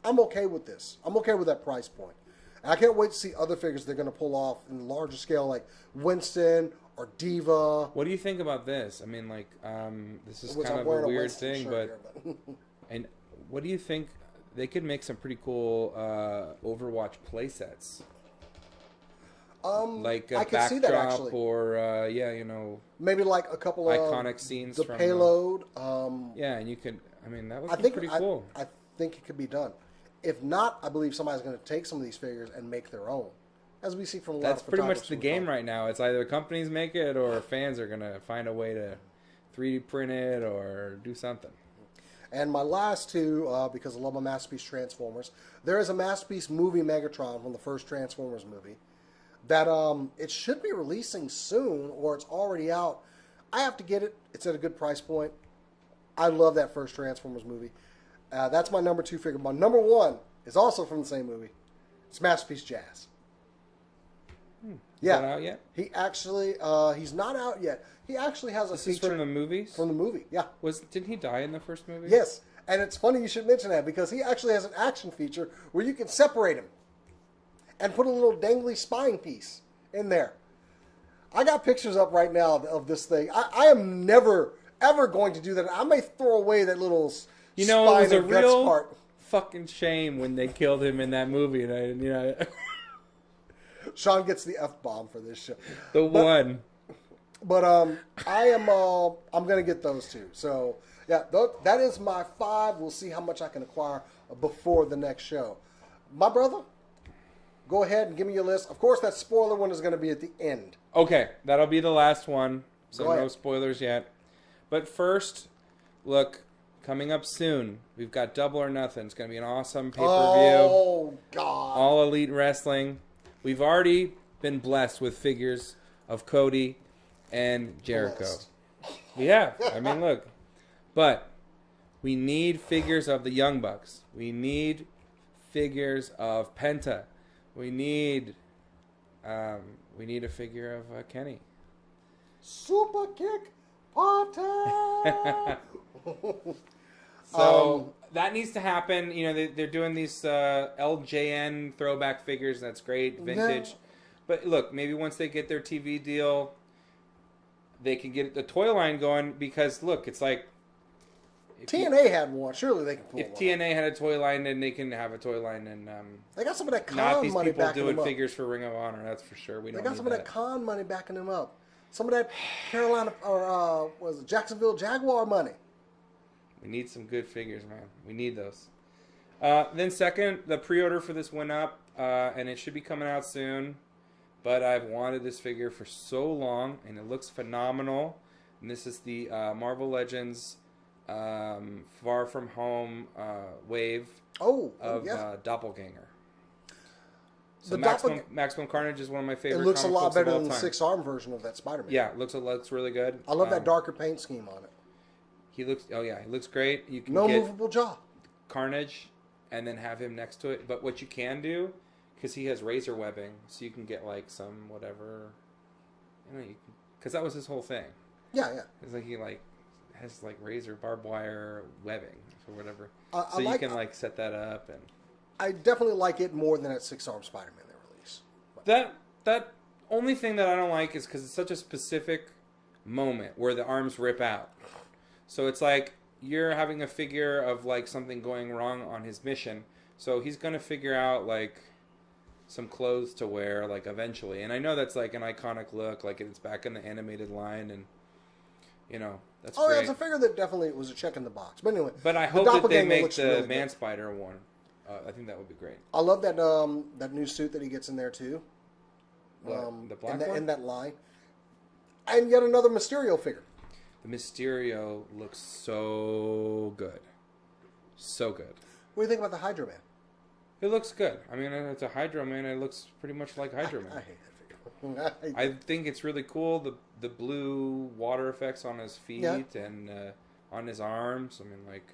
I'm okay with this. I'm okay with that price point. And I can't wait to see other figures they're going to pull off in larger scale, like Winston or Diva. What do you think about this? I mean, like, this is Which kind I'm of a wearing weird Winston thing, shirt but here, and what do you think? They could make some pretty cool Overwatch playsets. Like a I can see that, backdrop actually. or you know, maybe like a couple of iconic scenes the from payload. yeah, and you could. I mean, that would I be think pretty cool. I think it could be done. If not, I believe somebody's going to take some of these figures and make their own, as we see from a lot That's of pretty much photographers the who game follow. right now. It's either companies make it or fans are gonna find a way to 3D print it or do something. And my last two, because I love my Masterpiece Transformers, there is a Masterpiece movie Megatron from the first Transformers movie that it should be releasing soon, or it's already out. I have to get it. It's at a good price point. I love that first Transformers movie. That's my number 2 figure. My number 1 is also from the same movie. It's Masterpiece Jazz. Is that out yet? He actually, he's not out yet. He actually has a This is feature from the movies. from the movie. Yeah. Didn't he die in the first movie? Yes. And it's funny you should mention that because he actually has an action feature where you can separate him and put a little dangly spine piece in there. I got pictures up right now of this thing. I am never, ever going to do that. I may throw away that little You know, spine it was a and guts real part. fucking shame when they killed him in that movie, and Sean gets the F-bomb for this show. one. But I am I'm gonna get those two. So yeah, that is my 5. We'll see how much I can acquire before the next show. My brother, go ahead and give me your list. Of course, that spoiler one is going to be at the end. Okay, that'll be the last one. So Go no ahead. spoilers yet. But first, look, coming up soon, we've got Double or Nothing. It's going to be an awesome pay-per-view. Oh God! All Elite Wrestling. We've already been blessed with figures of Cody and Jericho. Blessed. We have. I mean, look. But we need figures of the Young Bucks. We need figures of Penta. We need a figure of Kenny. Super kick party. So that needs to happen. You know, they're doing these LJN throwback figures. That's great, vintage. Yeah. But look, maybe once they get their TV deal, they can get the toy line going. Because look, it's like TNA had one. Surely they can pull if one. TNA had a toy line, then they can have a toy line, and They got some of that not con these money people backing doing them up. figures for Ring of Honor. That's for sure. We They don't got need some of that con money backing them up. Some of that Carolina or was it Jacksonville Jaguar money. We need some good figures, man. We need those. Then second, the pre-order for this went up, and it should be coming out soon. But I've wanted this figure for so long, and it looks phenomenal. And this is the Marvel Legends Far From Home wave of yeah. Doppelganger. So The Maximum Carnage is one of my It favorite. looks a comic lot books of better all than the time. 6-arm version of that Spider-Man. Yeah, it looks really good. I love that darker paint scheme on it. He looks. Oh yeah, he looks great. You can No get movable jaw. Carnage and then have him next to it. But what you can do, because he has razor webbing, so you can get like some whatever, you know, because that was his whole thing. Yeah, yeah. It's like he like has like razor barbed wire webbing or whatever, I so you like- can like set that up and I definitely like it more than that 6-arm Spider-Man they released. that only thing that I don't like is because it's such a specific moment where the arms rip out. So it's like you're having a figure of like something going wrong on his mission. So he's gonna figure out like some clothes to wear like eventually. And I know that's like an iconic look, like it's back in the animated line, and you know that's Oh, great. yeah, it's a figure that definitely was a check in the box. But anyway, But I the hope that they Doppelganger make looks the really Man good. Spider one. I think that would be great. I love that that new suit that he gets in there too. The black in, one? in that line, and yet another Mysterio figure. The Mysterio looks so good. So good. What do you think about the Hydro Man? It looks good. I mean, it's a Hydro Man. It looks pretty much like Hydro Man. I hate that figure. I think it's really cool. The blue water effects on his feet Yeah. and on his arms. I mean, like,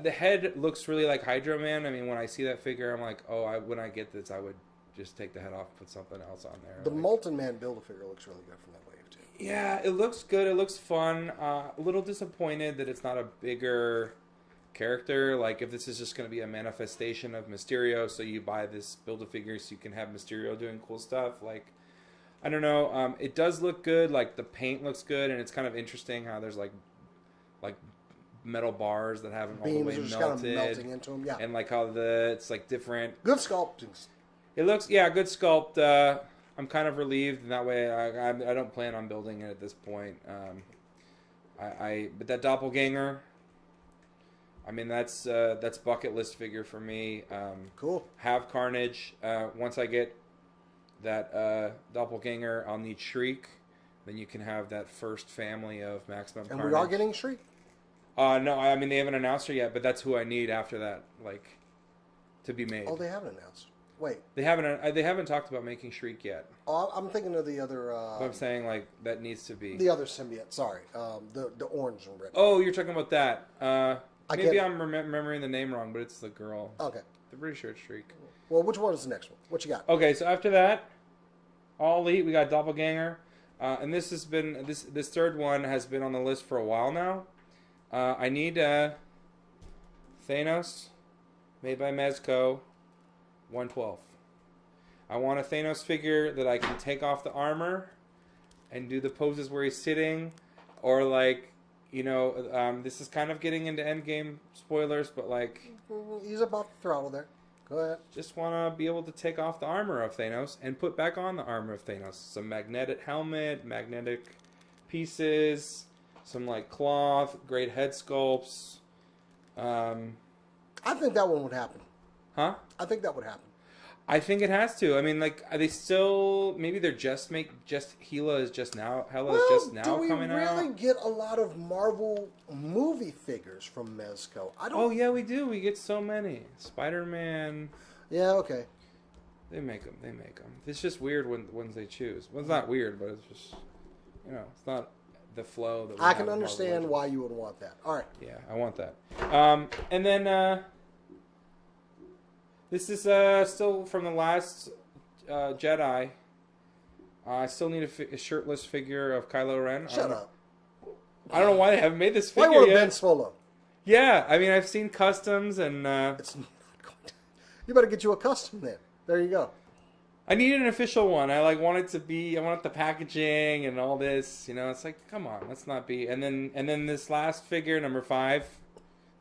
The head looks really like Hydro Man. I mean, when I see that figure, I'm like, oh, when I get this, I would just take the head off and put something else on there. The Molten Man Build-A-Figure looks really good from that wave, too. Yeah, it looks good. It looks fun. A little disappointed that it's not a bigger character. Like, if this is just going to be a manifestation of Mysterio, so you buy this Build-A-Figure so you can have Mysterio doing cool stuff. Like, I don't know. It does look good. Like, the paint looks good, and it's kind of interesting how there's, like metal bars that haven't all the way just melted. Kind of melting into them, yeah. And, like, how it's, like, different. Good sculptings. It looks, good sculpt. I'm kind of relieved, and that way I don't plan on building it at this point. But that doppelganger, I mean, that's bucket list figure for me. Cool. Have Carnage. Once I get that doppelganger, I'll need Shriek. Then you can have that first family of Maximum Carnage. And we are getting Shriek? No, I mean, they haven't announced her yet, but that's who I need after that, like, to be made. Oh, they haven't announced. Wait. They haven't talked about making Shriek yet. Oh, I'm thinking of the other... But I'm saying, like, that needs to be... The other symbiote, sorry. The orange and red. Oh, you're talking about that. Maybe I'm remembering the name wrong, but it's the girl. Okay. I'm pretty sure it's Shriek. Well, which one is the next one? What you got? Okay, so after that, All Elite, we got Doppelganger. And this has been... This third one has been on the list for a while now. I need Thanos, made by Mezco, 112. I want a Thanos figure that I can take off the armor and do the poses where he's sitting, or like, this is kind of getting into Endgame spoilers, but like... He's above the throttle there. Go ahead. Just want to be able to take off the armor of Thanos and put back on the armor of Thanos. Some magnetic helmet, magnetic pieces... Some, like, cloth, great head sculpts. I think that one would happen. Huh? I think that would happen. I think it has to. I mean, like, are they still... Maybe they're just Hela is just now... Hela is just now coming out. Do we really get a lot of Marvel movie figures from Mezco? Oh, yeah, we do. We get so many. Spider-Man. Yeah, okay. They make them. It's just weird when they choose. Well, it's not weird, but it's just... it's not... the flow that I can understand why you would want that. All right. Yeah, I want that. And then this is still from the last Jedi. I still need a shirtless figure of Kylo Ren. Shut up. I don't know why they haven't made this figure yet. Why yet. Ben Swallow? Yeah, I mean, I've seen customs and... It's not going to... You better get you a custom then. There you go. I need an official one. I want it to be. I want the packaging and all this. It's like, come on, let's not be. And then this last figure, number 5.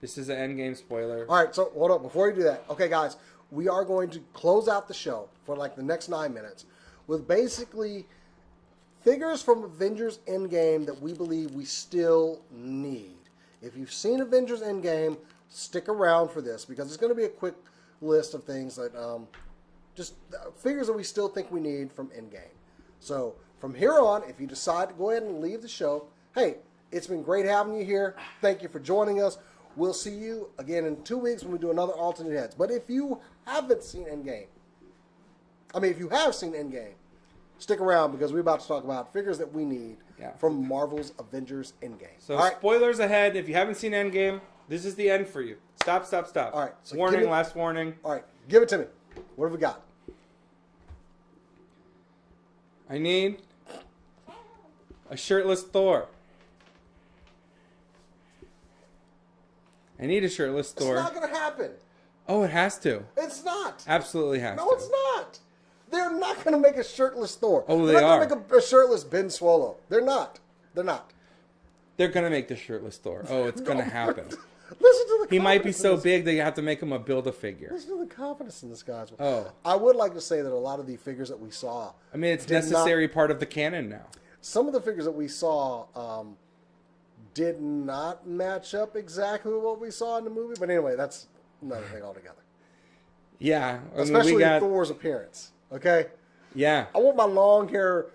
This is an Endgame spoiler. All right, so hold up before you do that. Okay, guys, we are going to close out the show for like the next 9 minutes with basically figures from Avengers Endgame that we believe we still need. If you've seen Avengers Endgame, stick around for this because it's going to be a quick list of things that. Just figures that we still think we need from Endgame. So from here on, if you decide to go ahead and leave the show, hey, it's been great having you here. Thank you for joining us. We'll see you again in 2 weeks when we do another alternate heads. But if you haven't seen Endgame, if you have seen Endgame, stick around because we're about to talk about figures that we need from Marvel's Avengers Endgame. So spoilers ahead. If you haven't seen Endgame, this is the end for you. Stop. All right. So warning, last warning. All right. Give it to me. What have we got? I need a shirtless Thor. It's not going to happen. Oh, it has to. It's not. Absolutely has to. No, it's not. They're not going to make a shirtless Thor. Oh, They're they not are. going to make a shirtless Ben Swallow. They're not. They're not. They're going to make the shirtless Thor. Oh, it's going to happen. Listen to the He might be so big that you have to make him a Build-A-Figure. Listen to the confidence in this guy's. Oh. I would like to say that a lot of the figures that we saw. I mean, it's necessary part of the canon now. Some of the figures that we saw did not match up exactly with what we saw in the movie. But anyway, that's another thing altogether. Yeah. Especially Thor's appearance. Okay? Yeah. I want my long hair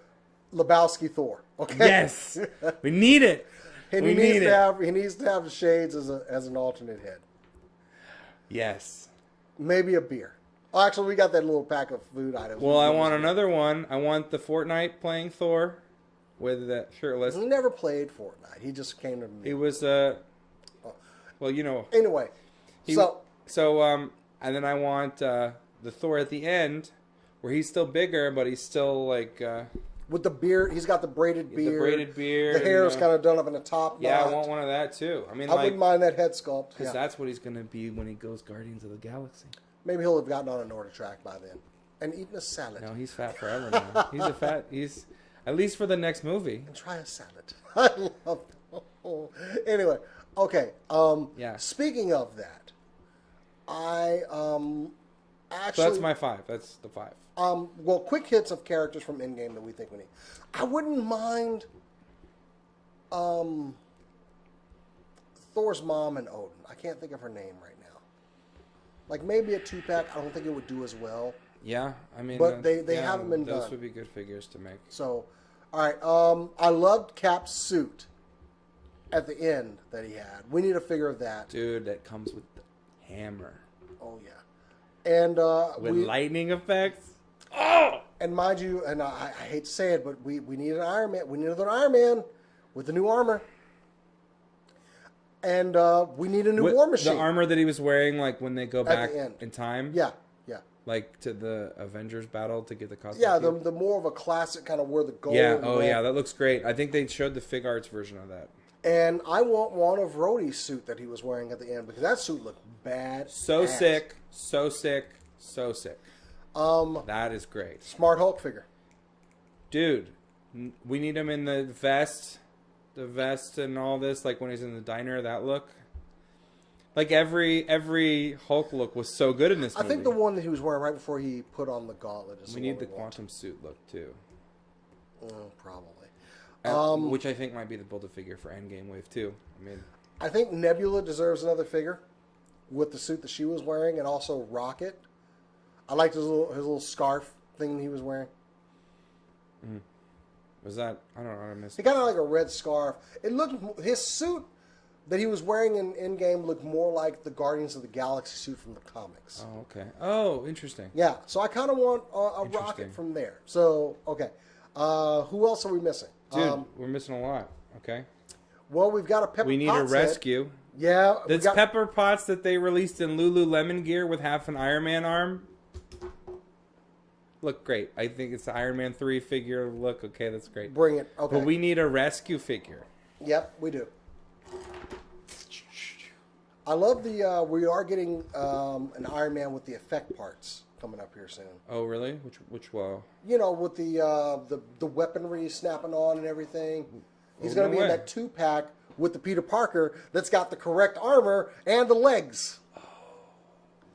Lebowski Thor. Okay? Yes. We need it. And he needs to have the shades as an alternate head. Yes. Maybe a beer. Oh, actually, we got that little pack of food items. Well, I want another one. I want the Fortnite playing Thor with that shirtless. He never played Fortnite. He just came to me. He was Well, you know. Anyway, and then I want the Thor at the end, where he's still bigger, but he's still like with the beard. He's got the braided beard. The braided beard. The hair is kind of done up in the top. Yeah, knot. I want one of that too. I mean, I wouldn't mind that head sculpt because that's what he's going to be when he goes Guardians of the Galaxy. Maybe he'll have gotten on a Nordic track by then and eaten a salad. No, he's fat forever now. He's at least for the next movie. And try a salad. I love it. Anyway, okay. Yeah. Speaking of that, I actually. So that's my 5. That's the 5. Well, quick hits of characters from Endgame that we think we need. I wouldn't mind Thor's mom and Odin. I can't think of her name right now. Like maybe a 2-pack. I don't think it would do as well. Yeah, I mean, but they haven't been done. Those would be good figures to make. So, all right. I loved Cap's suit at the end that he had. We need a figure of that. Dude, that comes with the hammer. Oh yeah, and with lightning effects. Oh! And mind you, and I hate to say it, but we need an Iron Man. We need another Iron Man with the new armor. And we need a new War Machine. The armor that he was wearing, like when they go back in time. Yeah. Like to the Avengers battle to get the costume. Yeah, the more of a classic kind of where the gold. Yeah. Oh yeah, that looks great. I think they showed the Fig Arts version of that. And I want one of Rhodey's suit that he was wearing at the end because that suit looked bad. So sick. So sick. So sick. That is great. Smart Hulk figure. Dude, we need him in the vest and all this, like when he's in the diner, that look. Like every Hulk look was so good in this movie. I think the one that he was wearing right before he put on the gauntlet is we need the quantum suit look too. Probably. Which I think might be the Build-A-Figure for Endgame Wave 2. I think Nebula deserves another figure with the suit that she was wearing, and also Rocket. I liked his little scarf thing he was wearing. Mm-hmm. Was that? I don't know. I missed. He kind of like a red scarf. It looked his suit that he was wearing in Endgame looked more like the Guardians of the Galaxy suit from the comics. Oh, okay. Oh, interesting. Yeah, so I kind of want a Rocket from there. So, okay. Who else are we missing? Dude, we're missing a lot. Okay. Well, we've got a Pepper Potts. We need a rescue. Yeah. That's Pepper Potts that they released in Lululemon gear with half an Iron Man arm. Look great. I think it's the Iron Man 3 figure look. Okay, that's great. Bring it. Okay. But we need a rescue figure. Yep, we do. I love the. We are getting an Iron Man with the effect parts coming up here soon. Oh, really? Which one? You know, with the weaponry snapping on and everything. He's going to be in that 2-pack with the Peter Parker that's got the correct armor and the legs.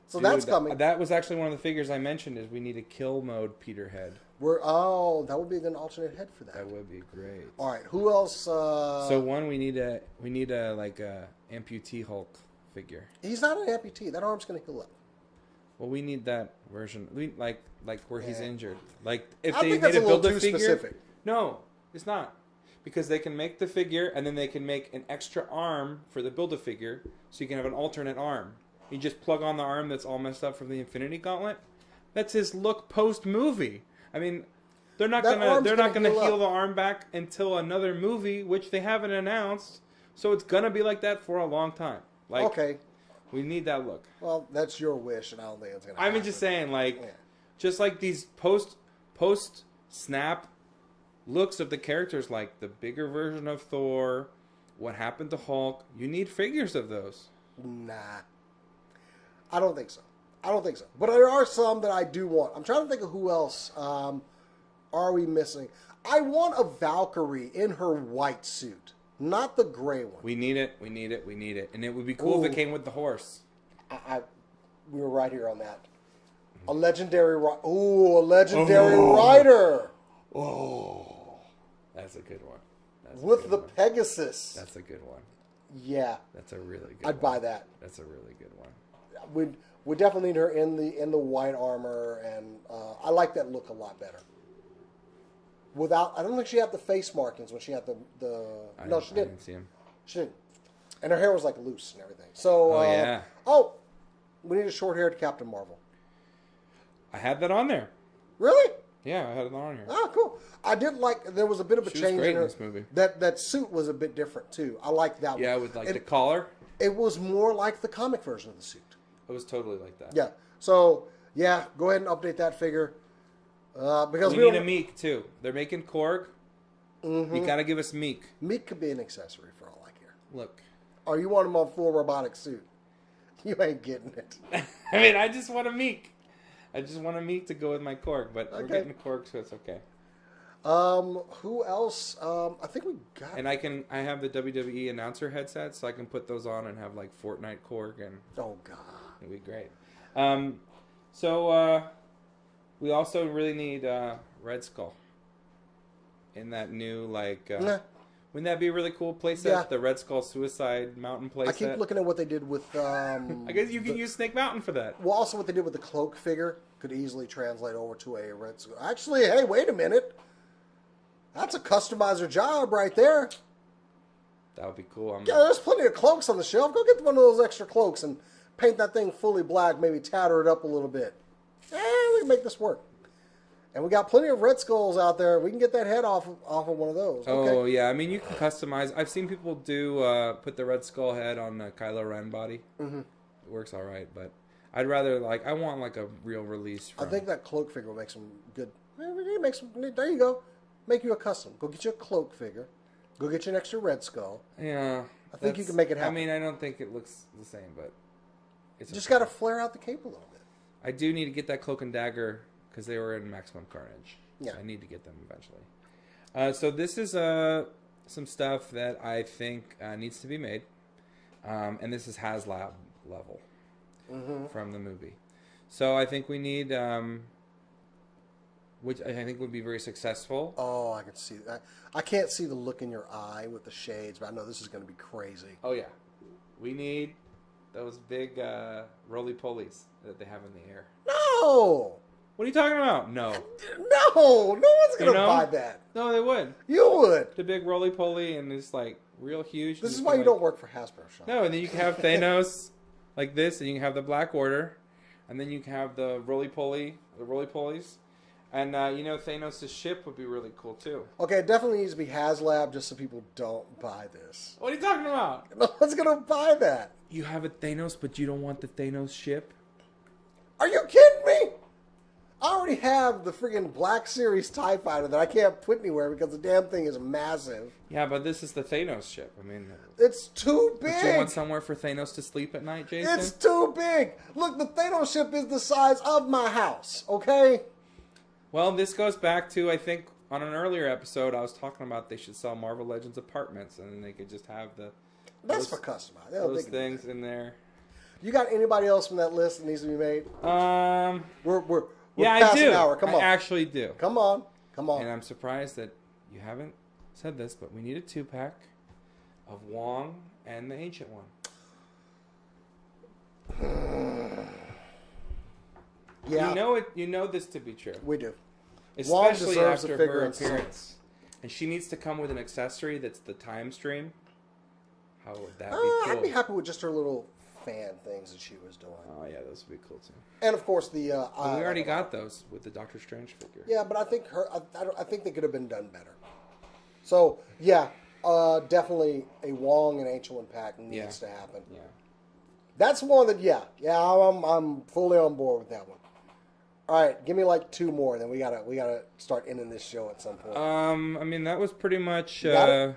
So dude, that's coming. That was actually one of the figures I mentioned. Is we need a kill mode Peter head. That would be an alternate head for that. That would be great. All right, who else? So we need a amputee Hulk figure. He's not an amputee. That arm's going to heal up. Well, we need that version. We like where he's injured. Like if I they think need that's to a build little a too figure. specific. No, it's not. Because they can make the figure and then they can make an extra arm for the Build-A-Figure, so you can have an alternate arm. You just plug on the arm that's all messed up from the Infinity Gauntlet. That's his look post movie. I mean, they're not gonna heal the arm back until another movie, which they haven't announced. So it's gonna be like that for a long time. Like, okay, we need that look. Well, that's your wish, and I don't think it's gonna. I'm just saying, just like these post snap looks of the characters, like the bigger version of Thor, what happened to Hulk. You need figures of those. Nah. I don't think so. But there are some that I do want. I'm trying to think of who else are we missing. I want a Valkyrie in her white suit, not the gray one. We need it. And it would be cool if it came with the horse. We were right here on that. A legendary rider. Oh. That's a good one. With the Pegasus. That's a good one. Yeah. That's a really good one. I'd buy that. That's a really good one. We definitely need her in the white armor, and I like that look a lot better. I don't think she had the face markings when she had the. No, she didn't. I didn't see him. She didn't. And her hair was like loose and everything. So. Yeah. We need a short-haired Captain Marvel. I had that on there. Really? Yeah, I had it on here. Oh, cool. I did like. There was a bit of a change in her. this movie. That suit was a bit different too. I like that. Yeah, one. with the collar. It was more like the comic version of the suit. It was totally like that. Yeah. So, yeah, go ahead and update that figure. Because we need a Meek, too. They're making Korg. Mm-hmm. You got to give us Meek. Meek could be an accessory for all I care. Look. Or you want him on full robotic suit. You ain't getting it. I mean, I just want a Meek. I just want a Meek to go with my Korg, but we're getting a Korg, so it's okay. Who else? I think we got. And I have the WWE announcer headset, so I can put those on and have like Fortnite Korg, and oh god, it'd be great. So we also really need Red Skull in that new Wouldn't that be a really cool playset? Yeah. The Red Skull Suicide Mountain playset. I keep looking at what they did with. I guess you can use Snake Mountain for that. Well, also what they did with the cloak figure could easily translate over to a Red Skull. Actually, hey, wait a minute. That's a customizer job right there. That would be cool. Yeah, there's plenty of cloaks on the shelf. Go get one of those extra cloaks and paint that thing fully black. Maybe tatter it up a little bit. We can make this work. And we got plenty of Red Skulls out there. We can get that head off of one of those. Okay. Oh, yeah. I mean, you can customize. I've seen people do put the Red Skull head on the Kylo Ren body. Mm-hmm. It works all right, but I'd rather, I want, a real release. I think that cloak figure will make some good... There you go. Make you a custom. Go get you a cloak figure. Go get you an extra Red Skull. Yeah. I think you can make it happen. I mean, I don't think it looks the same, but... It's just got to flare out the cape a little bit. I do need to get that Cloak and Dagger... because they were in Maximum Carnage. Yeah. So I need to get them eventually. So this is some stuff that I think needs to be made. And this is HasLab level from the movie. So I think we need, which I think would be very successful. Oh, I can see that. I can't see the look in your eye with the shades, but I know this is going to be crazy. Oh, yeah. We need those big roly-polies that they have in the air. No! What are you talking about? No. No one's going to buy that. No, they would. You would. The big roly-poly and it's real huge. This is why you don't work for Hasbro, Sean. No, and then you can have Thanos like this, and you can have the Black Order, and then you can have the roly-polies. And, Thanos' ship would be really cool, too. Okay, it definitely needs to be HasLab just so people don't buy this. What are you talking about? No one's going to buy that. You have a Thanos, but you don't want the Thanos ship? Are you kidding me? I already have the friggin' Black Series TIE Fighter that I can't put anywhere because the damn thing is massive. Yeah, but this is the Thanos ship. I mean... It's too big. But you want somewhere for Thanos to sleep at night, Jason? It's too big. Look, the Thanos ship is the size of my house, okay? Well, this goes back to, I think, on an earlier episode, I was talking about they should sell Marvel Legends apartments, and then they could just have That's for customized. Those things in there. You got anybody else from that list that needs to be made? We're yeah, past I do. An hour. Come on. I actually do. Come on. And I'm surprised that you haven't said this, but we need a 2-pack of Wong and the Ancient One. Yeah. You know this to be true. We do. Especially after her appearance. And she needs to come with an accessory that's the time stream. How would that be cool? I'd be happy with just her little fan things that she was doing. Oh, yeah, those would be cool, too. And, of course, the... we already got those with the Doctor Strange figure. Yeah, but I think I think they could have been done better. So, yeah, definitely a Wong and Ancient One pack needs to happen. Yeah. That's one that, I'm fully on board with that one. All right, give me 2 more, then we gotta start ending this show at some point. I mean, that was pretty much... that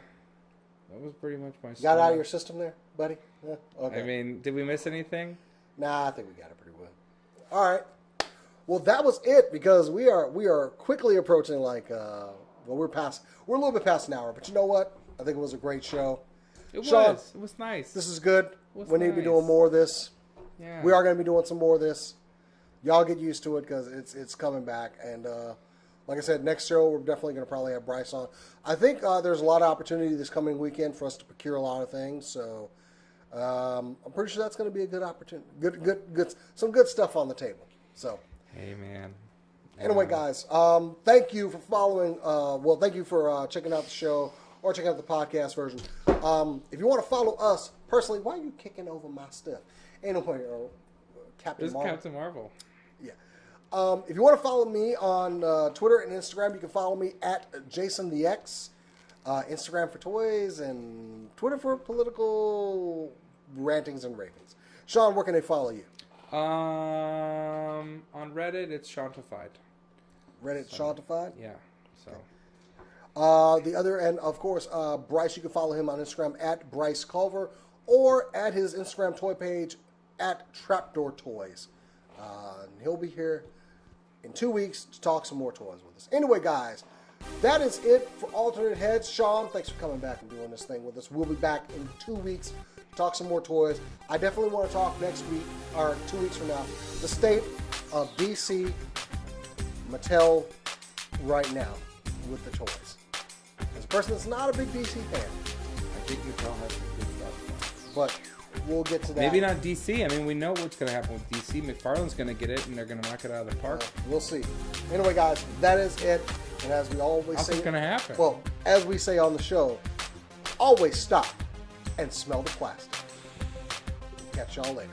was pretty much my story. Got it out of your system there, buddy? Yeah? Okay. I mean, did we miss anything? Nah, I think we got it pretty well. All right. Well, that was it because we are quickly approaching we're a little bit past an hour, but you know what? I think it was a great show. Sean, it was nice. This is good. We need to be doing more of this. Yeah. We are going to be doing some more of this. Y'all get used to it because it's coming back. And like I said, next show we're definitely going to probably have Bryce on. I think there's a lot of opportunity this coming weekend for us to procure a lot of things. So I'm pretty sure that's going to be a good opportunity. Good, some good stuff on the table. So. Hey, man. Anyway, guys, thank you for following. Thank you for checking out the show or checking out the podcast version. If you want to follow us personally, why are you kicking over my stuff? Ain't no point. Captain Marvel. Captain Marvel. Yeah. If you want to follow me on Twitter and Instagram, you can follow me at JasonTheX. Instagram for toys and Twitter for political rantings and ravings. Sean, where can they follow you? On Reddit, it's Shantified. Reddit Shantified? Yeah. So. The other end, of course, Bryce, you can follow him on Instagram at Bryce Culver or at his Instagram toy page at Trapdoor Toys. And he'll be here in 2 weeks to talk some more toys with us. Anyway, guys, that is it for Alternate Heads. Sean, thanks for coming back and doing this thing with us. We'll be back in 2 weeks to talk some more toys. I definitely want to talk next week, or 2 weeks from now, the state of DC, Mattel right now with the toys. As a person that's not a big DC fan. I think Mattel has some good stuff. But we'll get to that. Maybe not DC. I mean, we know what's going to happen with DC. McFarlane's going to get it, and they're going to knock it out of the park. We'll see. Anyway, guys, that is it. And as we always say... What's going to happen? Well, as we say on the show, always stop and smell the plastic. Catch y'all later.